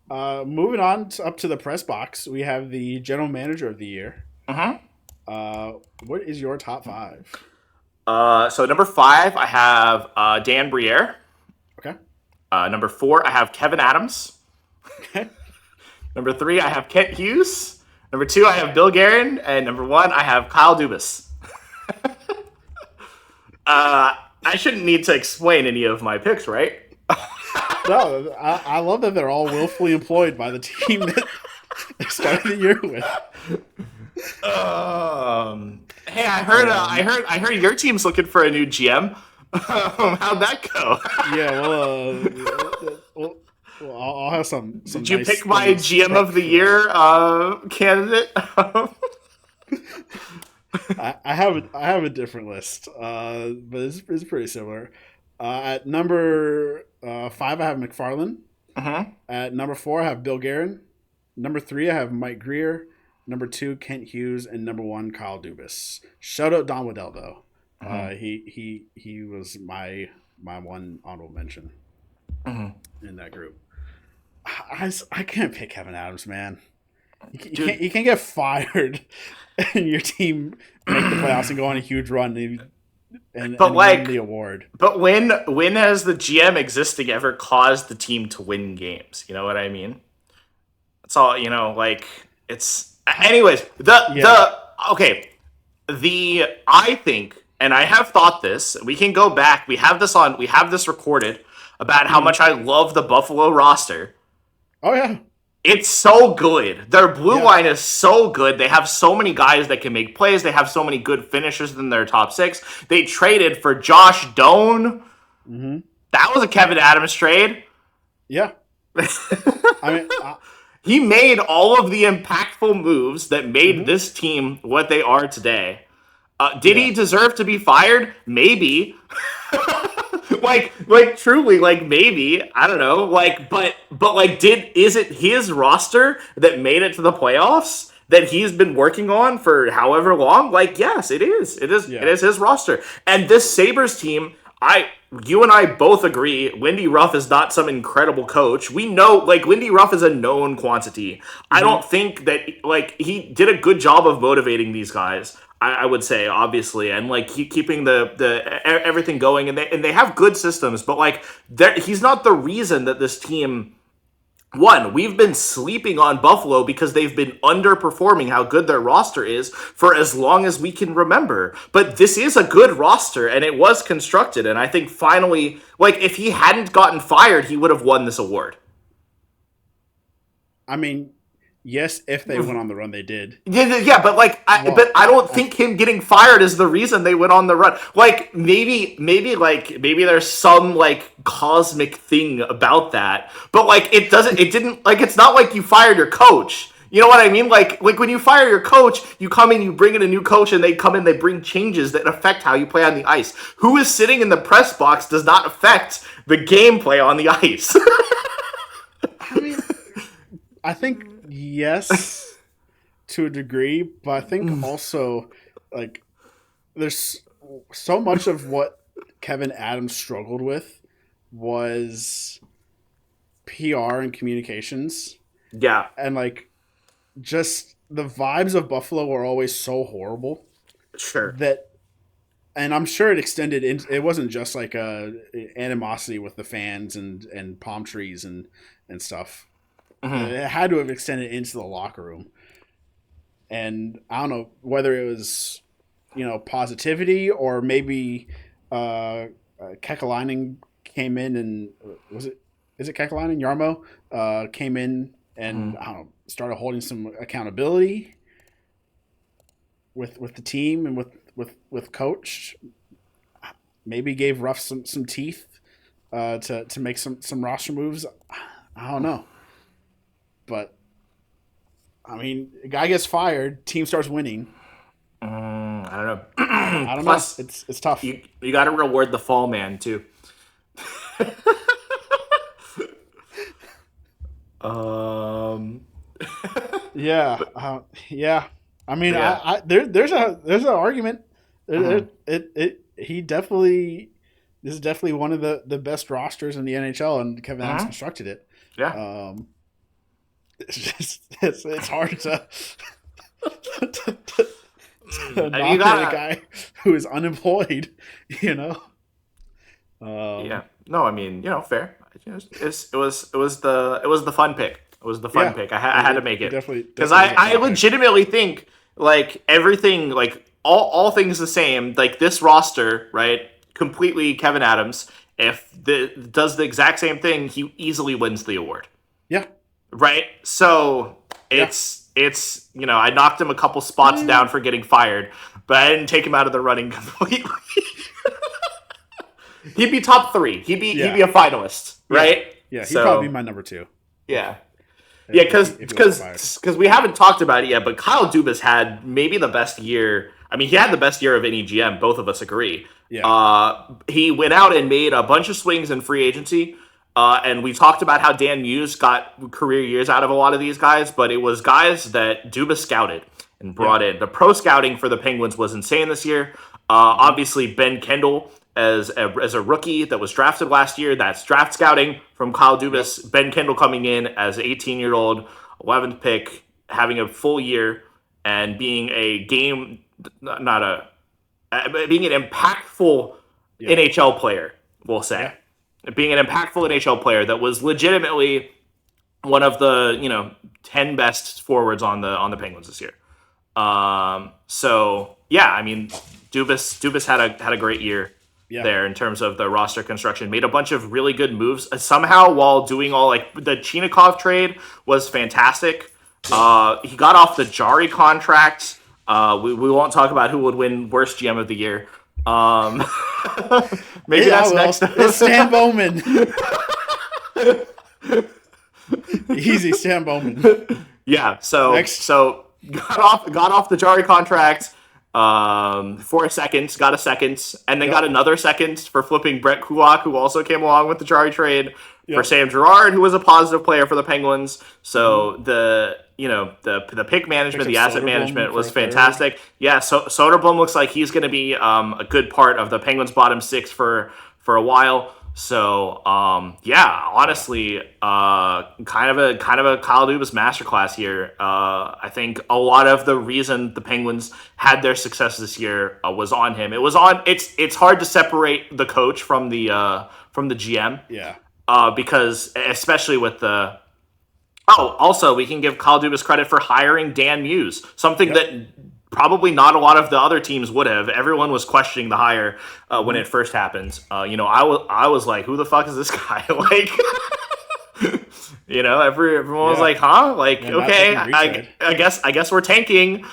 Moving on up to the press box, we have the general manager of the year. Mm-hmm. What is your top five? So number 5, I have Dan Briere. Okay. Number 4, I have Kevin Adams. Okay. Number 3, I have Kent Hughes. Number 2, I have Bill Guerin, and number 1, I have Kyle Dubas. I shouldn't need to explain any of my picks, right? No, I love that they're all willfully employed by the team that they started the year with. Hey, I heard your team's looking for a new GM. How'd that go? Yeah, well, I'll have some. Did you nice pick my things GM of the for year candidate? I have a different list, but it's pretty similar. At number 5, I have McFarland. Mhm. At number 4, I have Bill Guerin. Number 3, I have Mike Greer. Number 2, Kent Hughes, and number 1, Kyle Dubas. Shout out Don Waddell though. He was my one honorable mention in that group. I can't pick Kevin Adams, man. You can't get fired and your team make the playoffs and go on a huge run and win the award. But when has the GM existing ever caused the team to win games? You know what I mean? That's all. Like, it's. Anyways, I think, and I have thought this. We can go back. We have this recorded about how much I love the Buffalo roster. Oh yeah. It's so good. Their blue Yeah. line is so good. They have so many guys that can make plays. They have so many good finishers in their top 6. They traded for Josh Doan. Mm-hmm. That was a Kevin Adams trade. Yeah. I mean, he made all of the impactful moves that made this team what they are today. Did he deserve to be fired? Maybe. like truly, like, maybe, I don't know, like, but like, is it his roster that made it to the playoffs that he's been working on for however long? Like, yes, it is it is his roster. And this Sabres team, you and I both agree, Lindy Ruff is not some incredible coach. We know, like, Lindy Ruff is a known quantity. I don't think that, like, he did a good job of motivating these guys, I would say, obviously, and like keeping the everything going, and they have good systems, but like, he's not the reason that this team won. We've been sleeping on Buffalo because they've been underperforming how good their roster is for as long as we can remember. But this is a good roster, and it was constructed, and I think finally, like, if he hadn't gotten fired, he would have won this award. I mean, yes, if they went on the run, they did. Yeah, but like, I don't think him getting fired is the reason they went on the run. Like, maybe there's some like cosmic thing about that, but like, it didn't, like, it's not like you fired your coach. You know what I mean? Like when you fire your coach, you come in, you bring in a new coach, and they come in, they bring changes that affect how you play on the ice. Who is sitting in the press box does not affect the gameplay on the ice. I mean, I think yes, to a degree, but I think also like there's so much of what Kevin Adams struggled with was PR and communications. Yeah. And like just the vibes of Buffalo were always so horrible Sure. that, and I'm sure it extended in. It wasn't just like a animosity with the fans and palm trees and stuff. Mm-hmm. It had to have extended into the locker room. And I don't know whether it was, positivity or maybe Kekalainen came in and is it Kekalainen? Jarmo came in and I don't know, started holding some accountability with the team and with coach. Maybe gave Ruff some teeth to make some roster moves. I don't know, but I mean, a guy gets fired, team starts winning. I don't know. I don't Plus, know. It's tough. You got to reward the fall man too. Yeah. I mean, Yeah. there's an argument. He definitely. This is definitely one of the best rosters in the NHL, and Kevin Adams constructed it. Yeah. It's hard to You nominate gotta- a guy who is unemployed. Yeah. No, I mean, fair. It was the fun pick. It was the fun pick. I had to make it because I legitimately think like everything, like all things the same. Like this roster, right? Completely Kevin Adams. If does the exact same thing, he easily wins the award. Yeah. Right. So it's I knocked him a couple spots down for getting fired, but I didn't take him out of the running completely. He'd be top 3. He'd be a finalist, right? Yeah, he'd probably be my number 2. Yeah. Yeah, because we haven't talked about it yet, but Kyle Dubas had maybe the best year. I mean, he had the best year of any GM. Both of us agree. Yeah. He went out and made a bunch of swings in free agency. And we talked about how Dan Muse got career years out of a lot of these guys, but it was guys that Dubas scouted and brought in. The pro scouting for the Penguins was insane this year. Obviously, Ben Kendall as a rookie that was drafted last year. That's draft scouting from Kyle Dubas. Yep. Ben Kendall coming in as an 18-year-old, 11th pick, having a full year and being being an impactful NHL player, we'll say. Yeah. Being an impactful NHL player that was legitimately one of the 10 best forwards on the Penguins this year. So yeah, I mean, Dubas had a great year there in terms of the roster construction. Made a bunch of really good moves somehow while doing all like the Chinikov trade was fantastic. He got off the Jari contract. We won't talk about who would win worst GM of the year. Maybe that's next. It's Stan Bowman. Easy, Stan Bowman. Yeah. So got off the Jari contract for a second, got a second, and then got another second for flipping Brett Kulak, who also came along with the Jari trade for Sam Girard, who was a positive player for the Penguins. So the pick management, the asset management was fantastic. Yeah, so Soderblom looks like he's going to be a good part of the Penguins' bottom 6 for a while. So honestly, kind of a Kyle Dubas masterclass here. I think a lot of the reason the Penguins had their success this year was on him. It was on. It's hard to separate the coach from the GM. Yeah. Because especially with the. Oh, also we can give Kyle Dubas credit for hiring Dan Muse, something that probably not a lot of the other teams would have. Everyone was questioning the hire when it first happened. I was like, who the fuck is this guy? Like, everyone was like, huh? Like, okay, I guess we're tanking.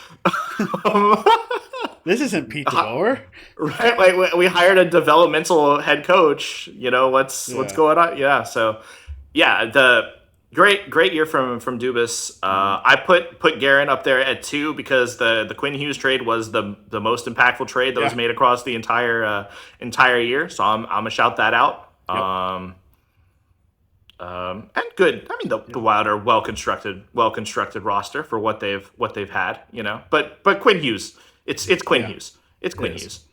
This isn't Pete DeBoer. Right? Like, we hired a developmental head coach. What's going on? Yeah. So, yeah, Great year from Dubas. I put Guerin up there at 2 because the Quinn Hughes trade was the most impactful trade that was Yeah. made across the entire year. So I'm gonna shout that out. Yep. And good. I mean, the Wild are well constructed roster for what they've had. But Quinn Hughes, it's Oh Quinn yeah. Hughes. It's It Quinn is. Hughes.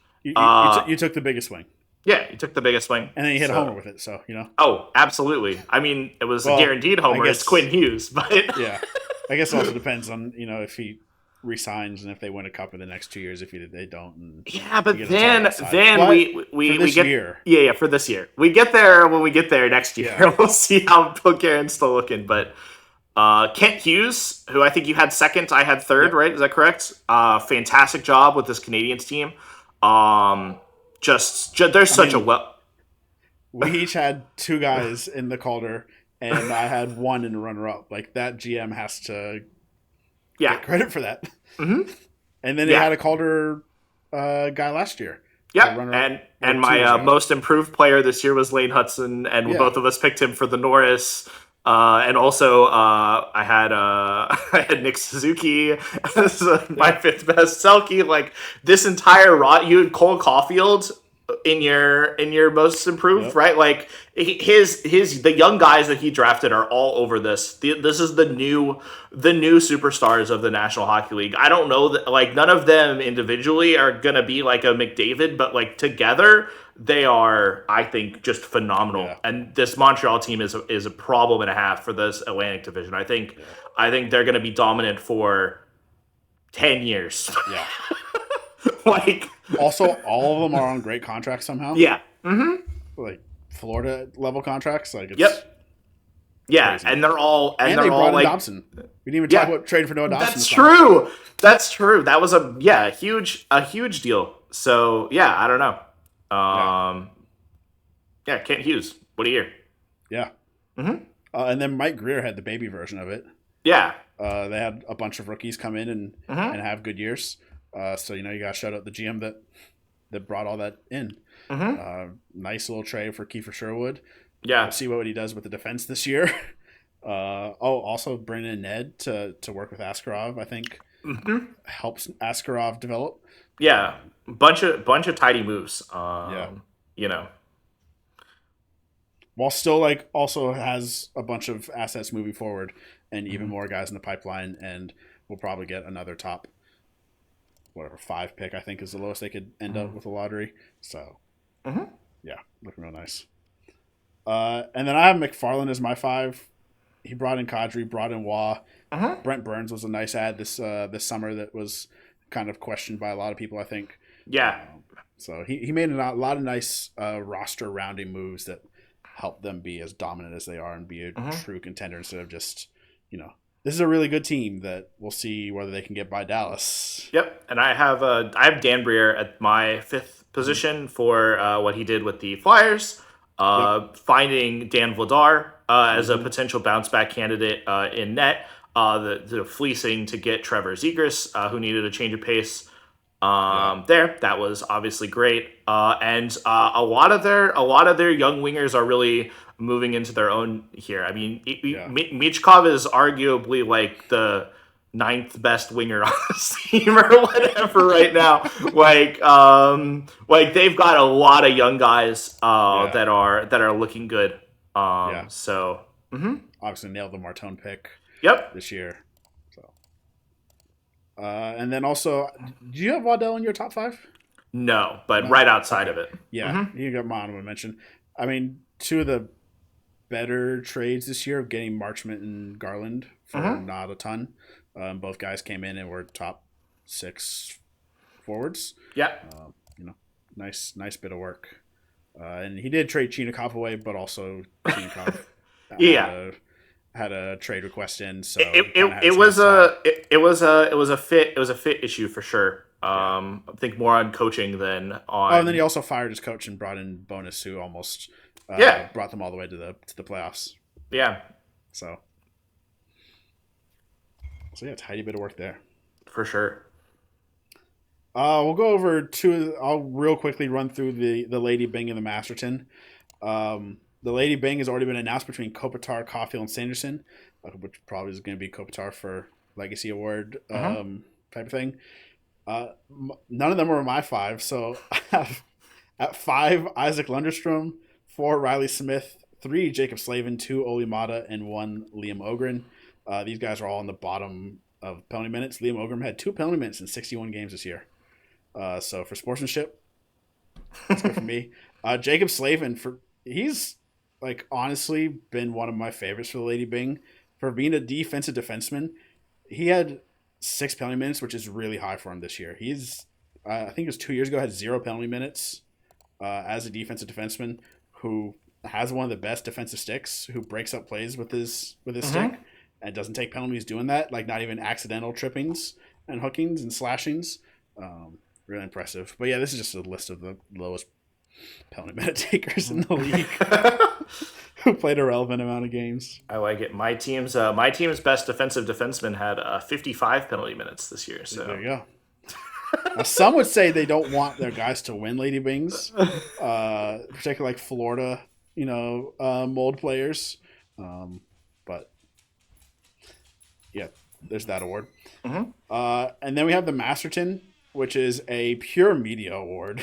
You took the biggest swing, Yeah, he took the biggest swing, and then you hit a so- homer with it. So Oh, absolutely. I mean, it was a Well, guaranteed I homer. guess- It's Quinn Hughes, but yeah. I guess it also depends on if he resigns and if they win a cup in the next 2 years. If they don't, and yeah. But you get on then top of that side. then But we for this get year. yeah for this year. We get there when we get there next year. Yeah. We'll see how Bill Guerin's still looking, but. Kent Hughes, who I think you had second, I had third, Yep. right? Is that correct? Fantastic job with this Canadians team. There's such a well. We each had 2 guys in the Calder, and I had 1 in the runner-up. Like, that GM has to Yeah, get credit for that. Mhm. And then they Yeah. had a Calder guy last year. yeah. runner-up, And or 2 my years ago. most improved player this year was Lane Hudson, and Yeah. both of us picked him for the Norris. And also, I had I had Nick Suzuki as my 5th best. Selke, like this entire you had Cole Caulfield in your most improved, Yep. right? Like the young guys that he drafted are all over this. This is the new superstars of the National Hockey League. I don't know that like none of them individually are gonna be like a McDavid, but like together they are, I think, just phenomenal. Yeah. And this Montreal team is a problem and a half for this Atlantic Division. I think they're gonna be dominant for 10 years. Yeah. Like Also, all of them are on great contracts somehow. yeah. Like Florida level contracts. Like, it's, Yep. Yeah, crazy. and they're all And they're they all brought in like Dobson. We didn't even talk Yeah. about trading for Noah Dobson. that's this time. true. That's true. That was a huge deal. So yeah, I don't know. Kent Hughes. What a year. Yeah. And then Mike Greer had the baby version of it. Yeah. They had a bunch of rookies come in and have good years. So you got to shout out the GM that brought all that in. Nice little trade for Kiefer Sherwood. Yeah. We'll see what he does with the defense this year. Also bringing in Ned to work with Askarov, I think helps Askarov develop. Yeah. Bunch of tidy moves. While still also has a bunch of assets moving forward and even more guys in the pipeline, and we'll probably get another top 5 pick, I think is the lowest they could end up with the lottery. So yeah, looking real nice. And then I have McFarland as my 5. He brought in Kadri, brought in Waugh. Brent Burns was a nice add this summer that was kind of questioned by a lot of people, I think. Yeah. So he made a lot of nice roster rounding moves that help them be as dominant as they are and be a true contender instead of just, this is a really good team that we'll see whether they can get by Dallas. Yep. And I have Dan Briere at my 5th position for what he did with the Flyers. Finding Dan Vladar as a potential bounce back candidate in net. The fleecing to get Trevor Zegras, who needed a change of pace. That was obviously great. And a lot of their young wingers are really moving into their own here. I mean, Michkov is arguably like the 9th best winger on the team or whatever right now. Like they've got a lot of young guys that are looking good. So obviously nailed the Martone pick. Yep. This year. So, and then also, do you have Waddell in your top 5? No, but right outside of it. Yeah, you got my honorable mention. I mean, 2 of the better trades this year of getting Marchment and Garland for not a ton. Both guys came in and were top 6 forwards. Yeah. Nice bit of work. And he did trade Chinikov away, but also Chinikov had a trade request in, so it was a fit issue for sure. I think more on coaching than on. Oh, and then he also fired his coach and brought in Bonus, who almost brought them all the way to the playoffs. Yeah. So yeah, tidy bit of work there for sure. We'll go over I'll real quickly run through the Lady Byng and the Masterton. the Lady Byng has already been announced between Kopitar, Caulfield, and Sanderson, which probably is going to be Kopitar for Legacy Award type of thing. None of them were my 5, so I have at 5 Isaac Lunderstrom, 4 Riley Smith, 3 Jacob Slavin, 2 Oli Mata, and 1 Liam Ogren. These guys are all on the bottom of penalty minutes. Liam Ogren had 2 penalty minutes in 61 games this year. So for sportsmanship, that's good for me. Jacob Slavin, he's like honestly been one of my favorites for the Lady Byng. For being a defensive defenseman, he had 6 penalty minutes, which is really high for him this year. He's, I think it was 2 years ago, had 0 penalty minutes as a defensive defenseman who has one of the best defensive sticks, who breaks up plays with his stick and doesn't take penalties doing that, like not even accidental trippings and hookings and slashings. Really impressive. But yeah, this is just a list of the lowest penalty minute takers in the league who played a relevant amount of games. I like it. My team's best defensive defenseman had 55 penalty minutes this year. So there you go. Now, some would say they don't want their guys to win Lady Bings, particularly like Florida, mold players. But yeah, there's that award. And then we have the Masterton, which is a pure media award.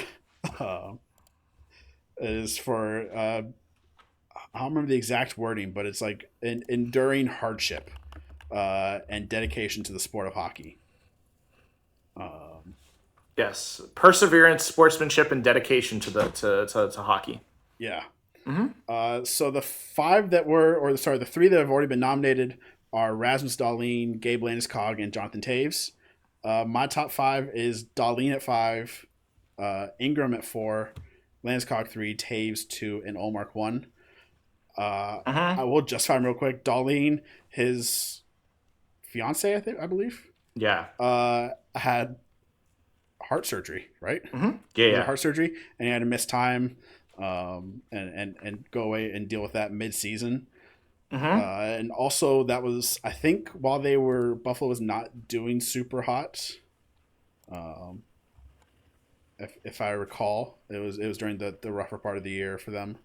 It is for I don't remember the exact wording, but it's like an enduring hardship and dedication to the sport of hockey. Yes, perseverance, sportsmanship, and dedication to hockey. Yeah. So the 5 that were, the 3 that have already been nominated are Rasmus Dahlin, Gabe Landeskog, and Jonathan Toews. My top 5 is Dahlin at 5, Ingram at 4, Landeskog 3, Toews 2, and Olmark 1. I will justify him real quick. Dahlin, his fiance, I believe. Yeah. Had heart surgery, right? Yeah. Heart surgery, and he had to miss time, and go away and deal with that mid-season. And also that was, I think, while Buffalo was not doing super hot. If I recall, it was during the rougher part of the year for them.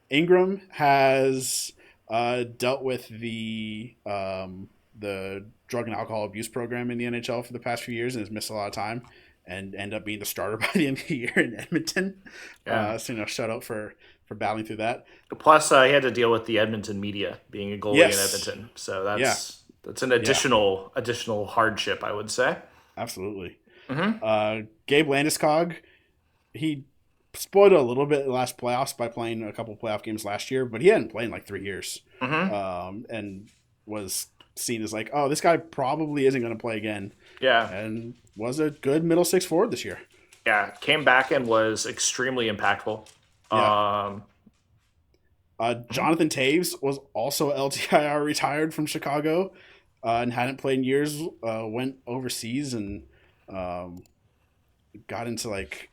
Ingram has dealt with the drug and alcohol abuse program in the NHL for the past few years and has missed a lot of time and end up being the starter by the end of the year in Edmonton. Yeah. So shout out for battling through that. Plus, he had to deal with the Edmonton media being a goalie in Edmonton, so that's an additional hardship, I would say. Absolutely. Gabe Landeskog, he spoiled it a little bit in the last playoffs by playing a couple playoff games last year, but he hadn't played in like 3 years, and was seen as like, oh, this guy probably isn't going to play again. Yeah, and was a good middle 6 forward this year. Yeah, came back and was extremely impactful. Yeah. Jonathan Toews was also LTIR retired from Chicago, and hadn't played in years. Went overseas and got into like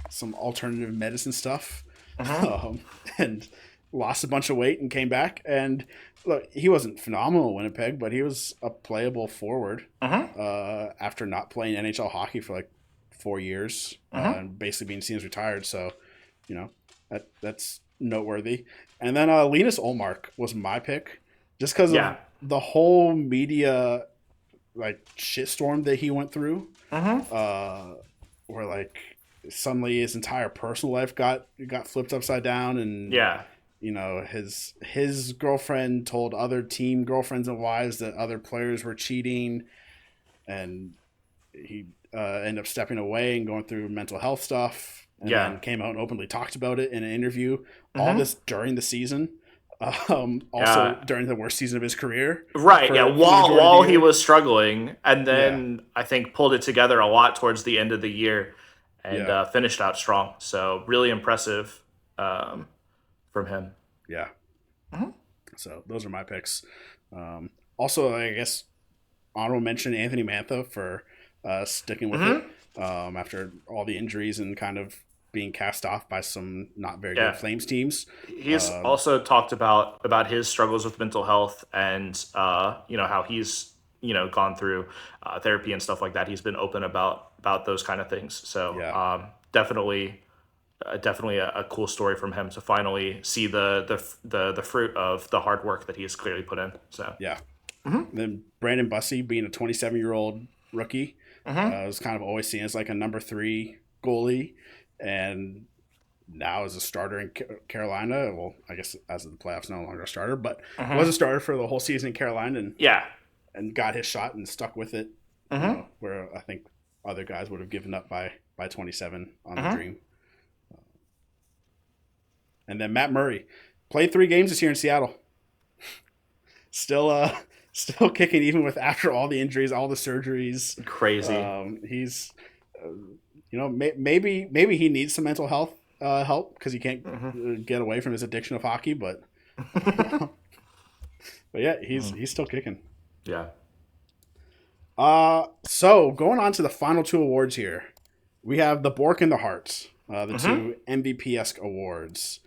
some alternative medicine stuff, and lost a bunch of weight and came back. And look, he wasn't phenomenal in Winnipeg, but he was a playable forward after not playing NHL hockey for like 4 years and basically being seen as retired. So, that's noteworthy. And then Linus Olmark was my pick just because of the whole media like shitstorm that he went through, where like suddenly his entire personal life got flipped upside down, and his girlfriend told other team girlfriends and wives that other players were cheating, and he ended up stepping away and going through mental health stuff, and then came out and openly talked about it in an interview. All this during the season. Also during the worst season of his career. Right, while he was struggling, and then I think pulled it together a lot towards the end of the year and finished out strong. So really impressive from him. Yeah. So those are my picks. Also, I guess honorable mention Anthony Mantha for sticking with it after all the injuries and kind of being cast off by some not very good Flames teams. He's also talked about his struggles with mental health and how he's gone through therapy and stuff like that. He's been open about those kind of things. So definitely definitely a cool story from him to finally see the fruit of the hard work that he has clearly put in. So Yeah. And then Brandon Bussey, being a 27-year-old rookie, was kind of always seen as like a number 3 goalie, and now as a starter in Carolina. Well, I guess as of the playoffs, no longer a starter, but was a starter for the whole season in Carolina, and got his shot and stuck with it. Where I think other guys would have given up by 27 on the dream. And then Matt Murray played 3 games this year in Seattle. Still kicking even with after all the injuries, all the surgeries. Crazy. He's, maybe he needs some mental health help because he can't get away from his addiction of hockey. But but yeah, he's still kicking. Yeah. So going on to the final 2 awards here, we have the Bourque and the Hart, the 2 MVP-esque awards.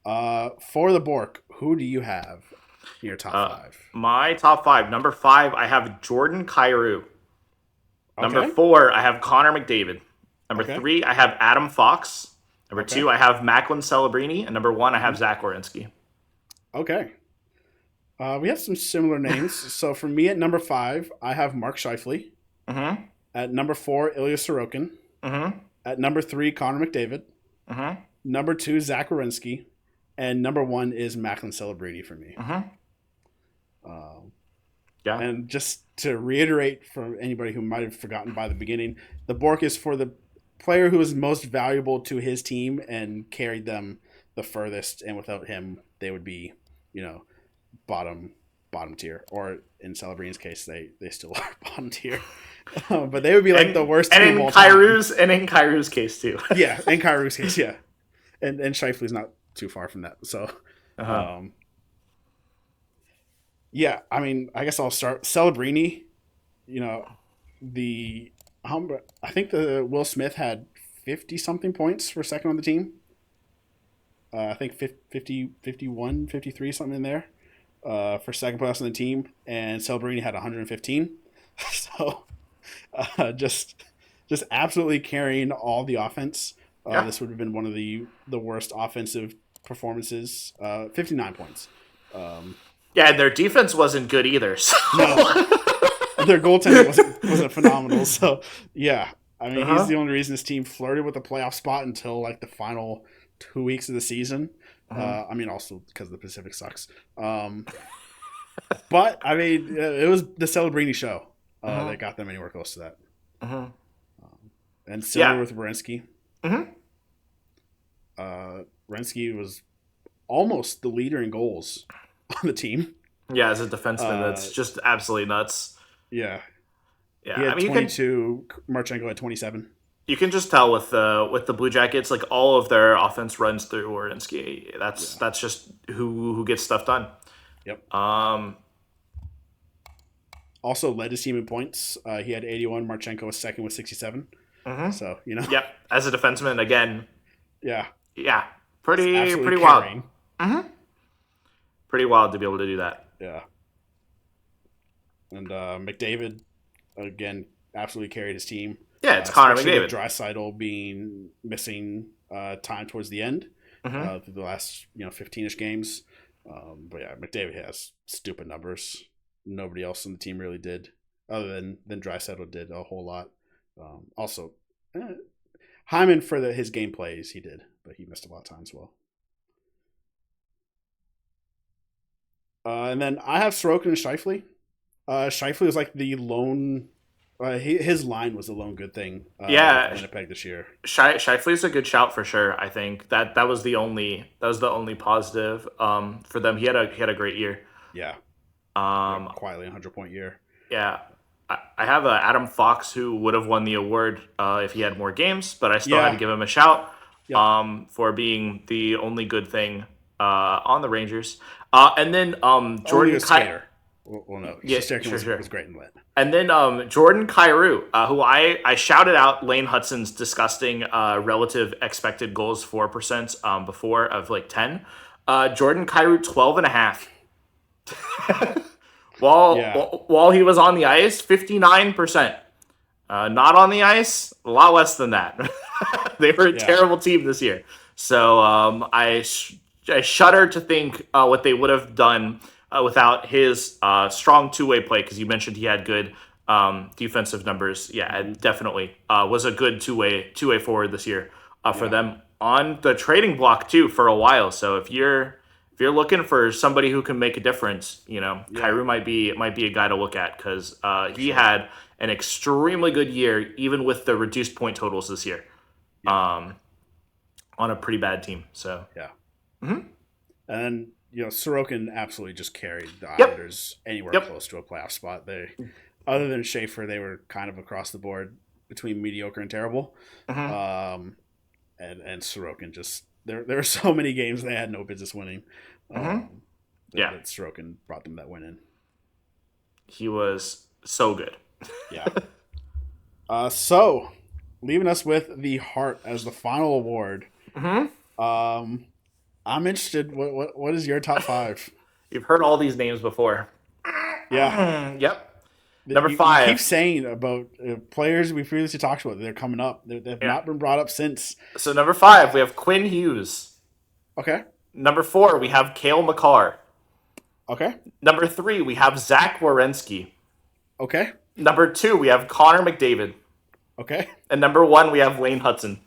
For the Bourque, who do you have in your top 5? My top 5. Number 5, I have Jordan Kyrou. Number Okay. 4, I have Connor McDavid. Number Okay. 3, I have Adam Fox. Number 2, I have Macklin Celebrini. And number 1, I have Zach Werenski. Okay. We have some similar names. So for me at number 5, I have Mark Scheifele. At number 4, Ilya Sorokin. At number 3, Connor McDavid. Number 2, Zach Werenski. And number 1 is Macklin Celebrini for me. Yeah. And just to reiterate for anybody who might have forgotten by the beginning, the Bourque is for the player who is most valuable to his team and carried them the furthest. And without him, they would be, bottom tier. Or in Celebrini's case, they still are bottom tier. But they would be like the worst team of all time. And in Kyrou's case too. Yeah, in Kyrou's case, yeah. And Scheifele's not too far from that. So yeah, I mean, I guess I'll start. Celebrini, I think the Will Smith had 50-something points for second on the team. I think 50, 51, 53, something in there for second place on the team. And Celebrini had 115. So just absolutely carrying all the offense. This would have been one of the worst offensive performances. 59 points. Yeah, and their defense wasn't good either. So. No, their goaltending wasn't phenomenal. So yeah, I mean he's the only reason this team flirted with the playoff spot until like the final 2 weeks of the season. I mean also because the Pacific sucks. But I mean it was the Celebrini show that got them anywhere close to that. And similar with Werenski. Werenski was almost the leader in goals on the team. Yeah, as a defenseman, that's just absolutely nuts. Yeah. Yeah, He had I mean, 22. Marchenko had 27. you can just tell with the Blue Jackets, like all of their offense runs through Werenski. That's just who gets stuff done. Yep. Also led his team in points. He had 81. Marchenko was second with 67. So Yep. As a defenseman, again. Yeah. Yeah. Pretty Absolutely wild. carrying. Pretty wild to be able to do that. Yeah. And McDavid again absolutely carried his team. Yeah, it's Connor McDavid. McDavid. Draisaitl being missing time towards the end through the last 15ish games. But yeah, McDavid has stupid numbers. Nobody else on the team really did, other than Draisaitl did a whole lot. Also, Hyman for his game plays he did, but he missed a lot of time as well. And then I have Sorokin and Scheifele. Scheifele was like the lone. His line was the lone good thing. In Winnipeg this year. Scheifele's a good shout for sure. I think that was the only positive for them. He had a great year. Yeah. Quietly 100-point year. Yeah. I have Adam Fox who would have won the award if he had more games, but I still had to give him a shout for being the only good thing on the Rangers. And then Jordan Skater. Well, no. Yeah, Shesterkin was great and lit. And then Jordan Kyrou, who I shouted out Lane Hutson's disgusting relative expected goals for percent before of like 10. Jordan Kyrou 12.5. While he was on the ice, 59%. Not on the ice, a lot less than that. They were a terrible team this year. So I shudder to think what they would have done without his strong two-way play, because you mentioned he had good defensive numbers. Yeah, it definitely was a good two-way forward this year for them on the trading block too for a while. So if you're looking for somebody who can make a difference, Kyrou might be a guy to look at, because he had an extremely good year even with the reduced point totals this year. On a pretty bad team. So yeah. And Sorokin absolutely just carried the Islanders anywhere close to a playoff spot. They, other than Schaefer, they were kind of across the board between mediocre and terrible. And Sorokin just there were so many games they had no business winning. That Sorokin brought them that win in. He was so good. So leaving us with the Hart as the final award. I'm interested. What is your top 5? You've heard all these names before. Yeah. Yep. Number 5. You keep saying about players we previously talked about. They're coming up. They've not been brought up since. So number 5, we have Quinn Hughes. Okay. Number 4, we have Cale Makar. Okay. Number 3, we have Zach Werenski. Okay. Number 2, we have Connor McDavid. Okay. And number 1, we have Lane Hudson.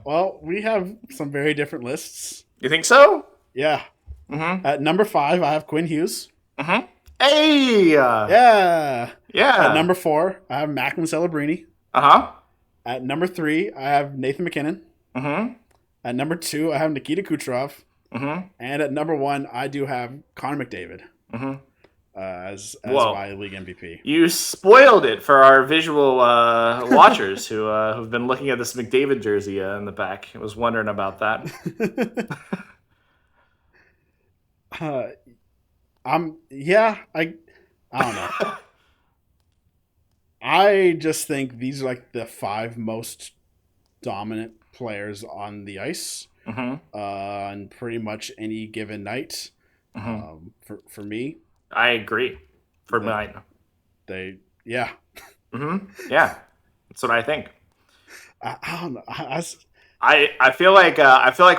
Well, we have some very different lists. You think so? Yeah. At number 5, I have Quinn Hughes. Hey! Yeah. Yeah. At number 4, I have Macklin Celebrini. At number 3, I have Nathan McKinnon. At number 2, I have Nikita Kucherov. And at number 1, I do have Connor McDavid. As my league MVP. You spoiled it for our visual watchers who've been looking at this McDavid jersey in the back. I was wondering about that. I don't know. I just think these are like the 5 most dominant players on the ice on pretty much any given night. For me. I agree. For mine. Yeah. Yeah. That's what I think. I don't know. I feel like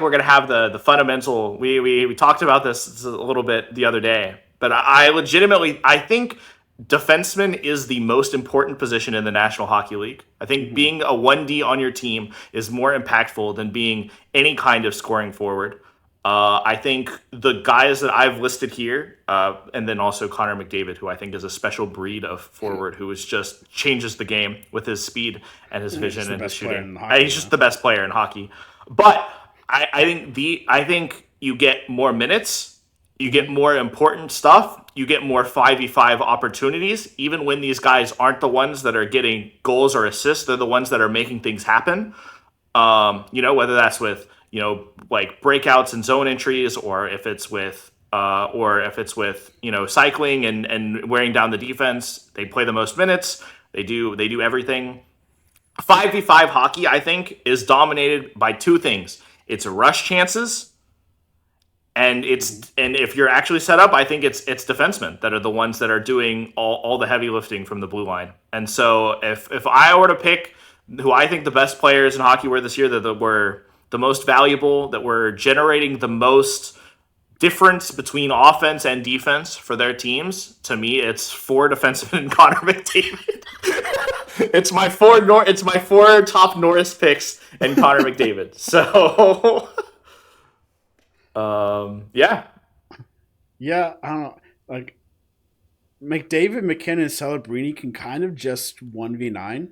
we're gonna have the fundamental. We talked about this a little bit the other day, but I legitimately think defenseman is the most important position in the National Hockey League. I think being a 1D on your team is more impactful than being any kind of scoring forward. I think the guys that I've listed here, and then also Connor McDavid, who I think is a special breed of forward who is just changes the game with his speed and his vision and his shooting. He's just the best player in hockey. But I think you get more minutes, you get more important stuff, you get more 5v5 opportunities. Even when these guys aren't the ones that are getting goals or assists, they're the ones that are making things happen. Whether that's with like breakouts and zone entries, or if it's with cycling and wearing down the defense. They play the most minutes. They do everything. 5v5 hockey, I think, is dominated by 2 things. It's rush chances, and if you're actually set up, I think it's defensemen that are the ones that are doing all the heavy lifting from the blue line. And so if I were to pick who I think the best players in hockey were this year, that were the most valuable, that were generating the most difference between offense and defense for their teams, to me, it's 4 defensemen and Connor McDavid. It's my 4 top Norris picks and Connor McDavid. So, yeah. Yeah, I don't know. Like, McDavid, McKinnon, and Celebrini can kind of just 1v9,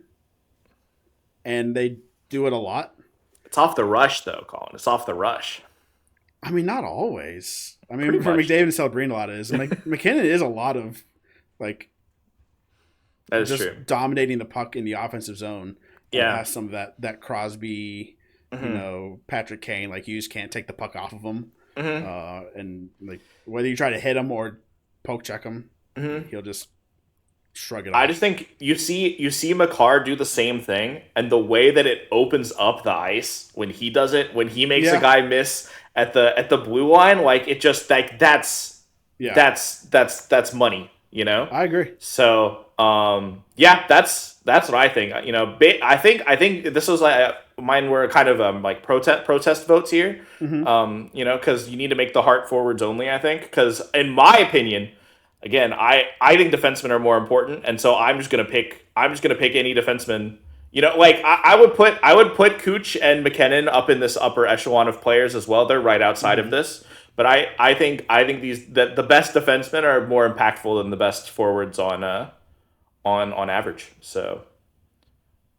and they do it a lot. It's off the rush, though, Colin. It's off the rush. I mean, not always. I mean, for McDavid and Celebrini, a lot is. McKinnon is a lot of, like, that is just true. Dominating the puck in the offensive zone. Yeah. Has some of that Crosby, Patrick Kane, like, you just can't take the puck off of him. And, like, whether you try to hit him or poke check him, he'll just shrug it off. I just think you see Makar do the same thing, and the way that it opens up the ice when he does it, when he makes a guy miss at the blue line, like, it just, like, that's money. I agree. So, yeah, that's what I think. I think this was like mine were kind of like protest votes here. Because you need to make the Hart forwards only. I think because in my opinion, again, I think defensemen are more important, and so I'm just gonna pick any defenseman. Like I would put Cooch and McKinnon up in this upper echelon of players as well. They're right outside of this. But I think the best defensemen are more impactful than the best forwards on average. So,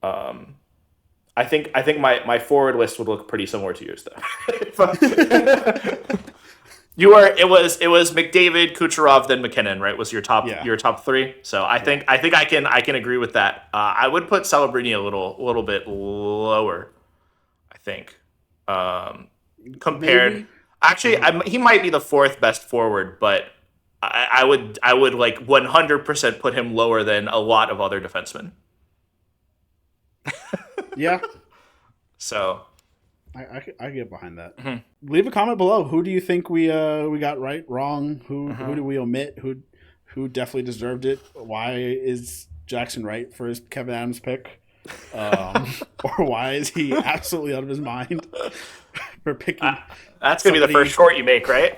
I think my forward list would look pretty similar to yours though. It was McDavid, Kucherov, then McKinnon, right? Was your top three? So I think I can agree with that. I would put Celebrini a little bit lower. I think compared. Maybe. Actually, he might be the fourth best forward, but I would like 100% put him lower than a lot of other defensemen. Yeah. So I get behind that. Leave a comment below. Who do you think we got right, wrong? Who do we omit? Who definitely deserved it? Why is Jackson right for his Kevin Adams pick? Or why is he absolutely out of his mind for picking? That's gonna be the first short you make, right?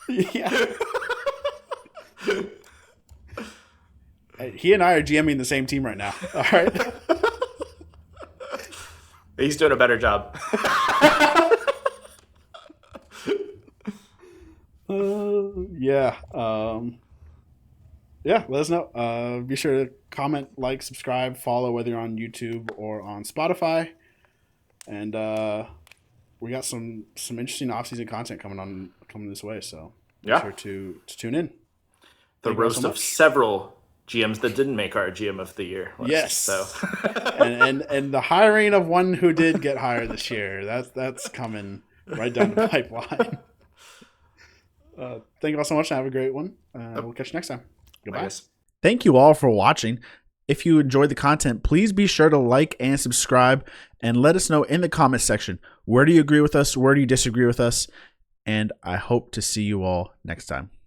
Yeah. He and I are GMing the same team right now. All right. He's doing a better job. Yeah. Yeah, let us know. Be sure to comment, like, subscribe, follow, whether you're on YouTube or on Spotify. And we got some interesting off-season content coming this way, so be sure to tune in. The roast of several GMs that didn't make our GM of the year list. Yes. So and the hiring of one who did get hired this year. That's coming right down the pipeline. Thank you all so much and have a great one. We'll catch you next time. Goodbye. Nice. Thank you all for watching. If you enjoyed the content, please be sure to like and subscribe and let us know in the comment section, where do you agree with us? Where do you disagree with us? And I hope to see you all next time.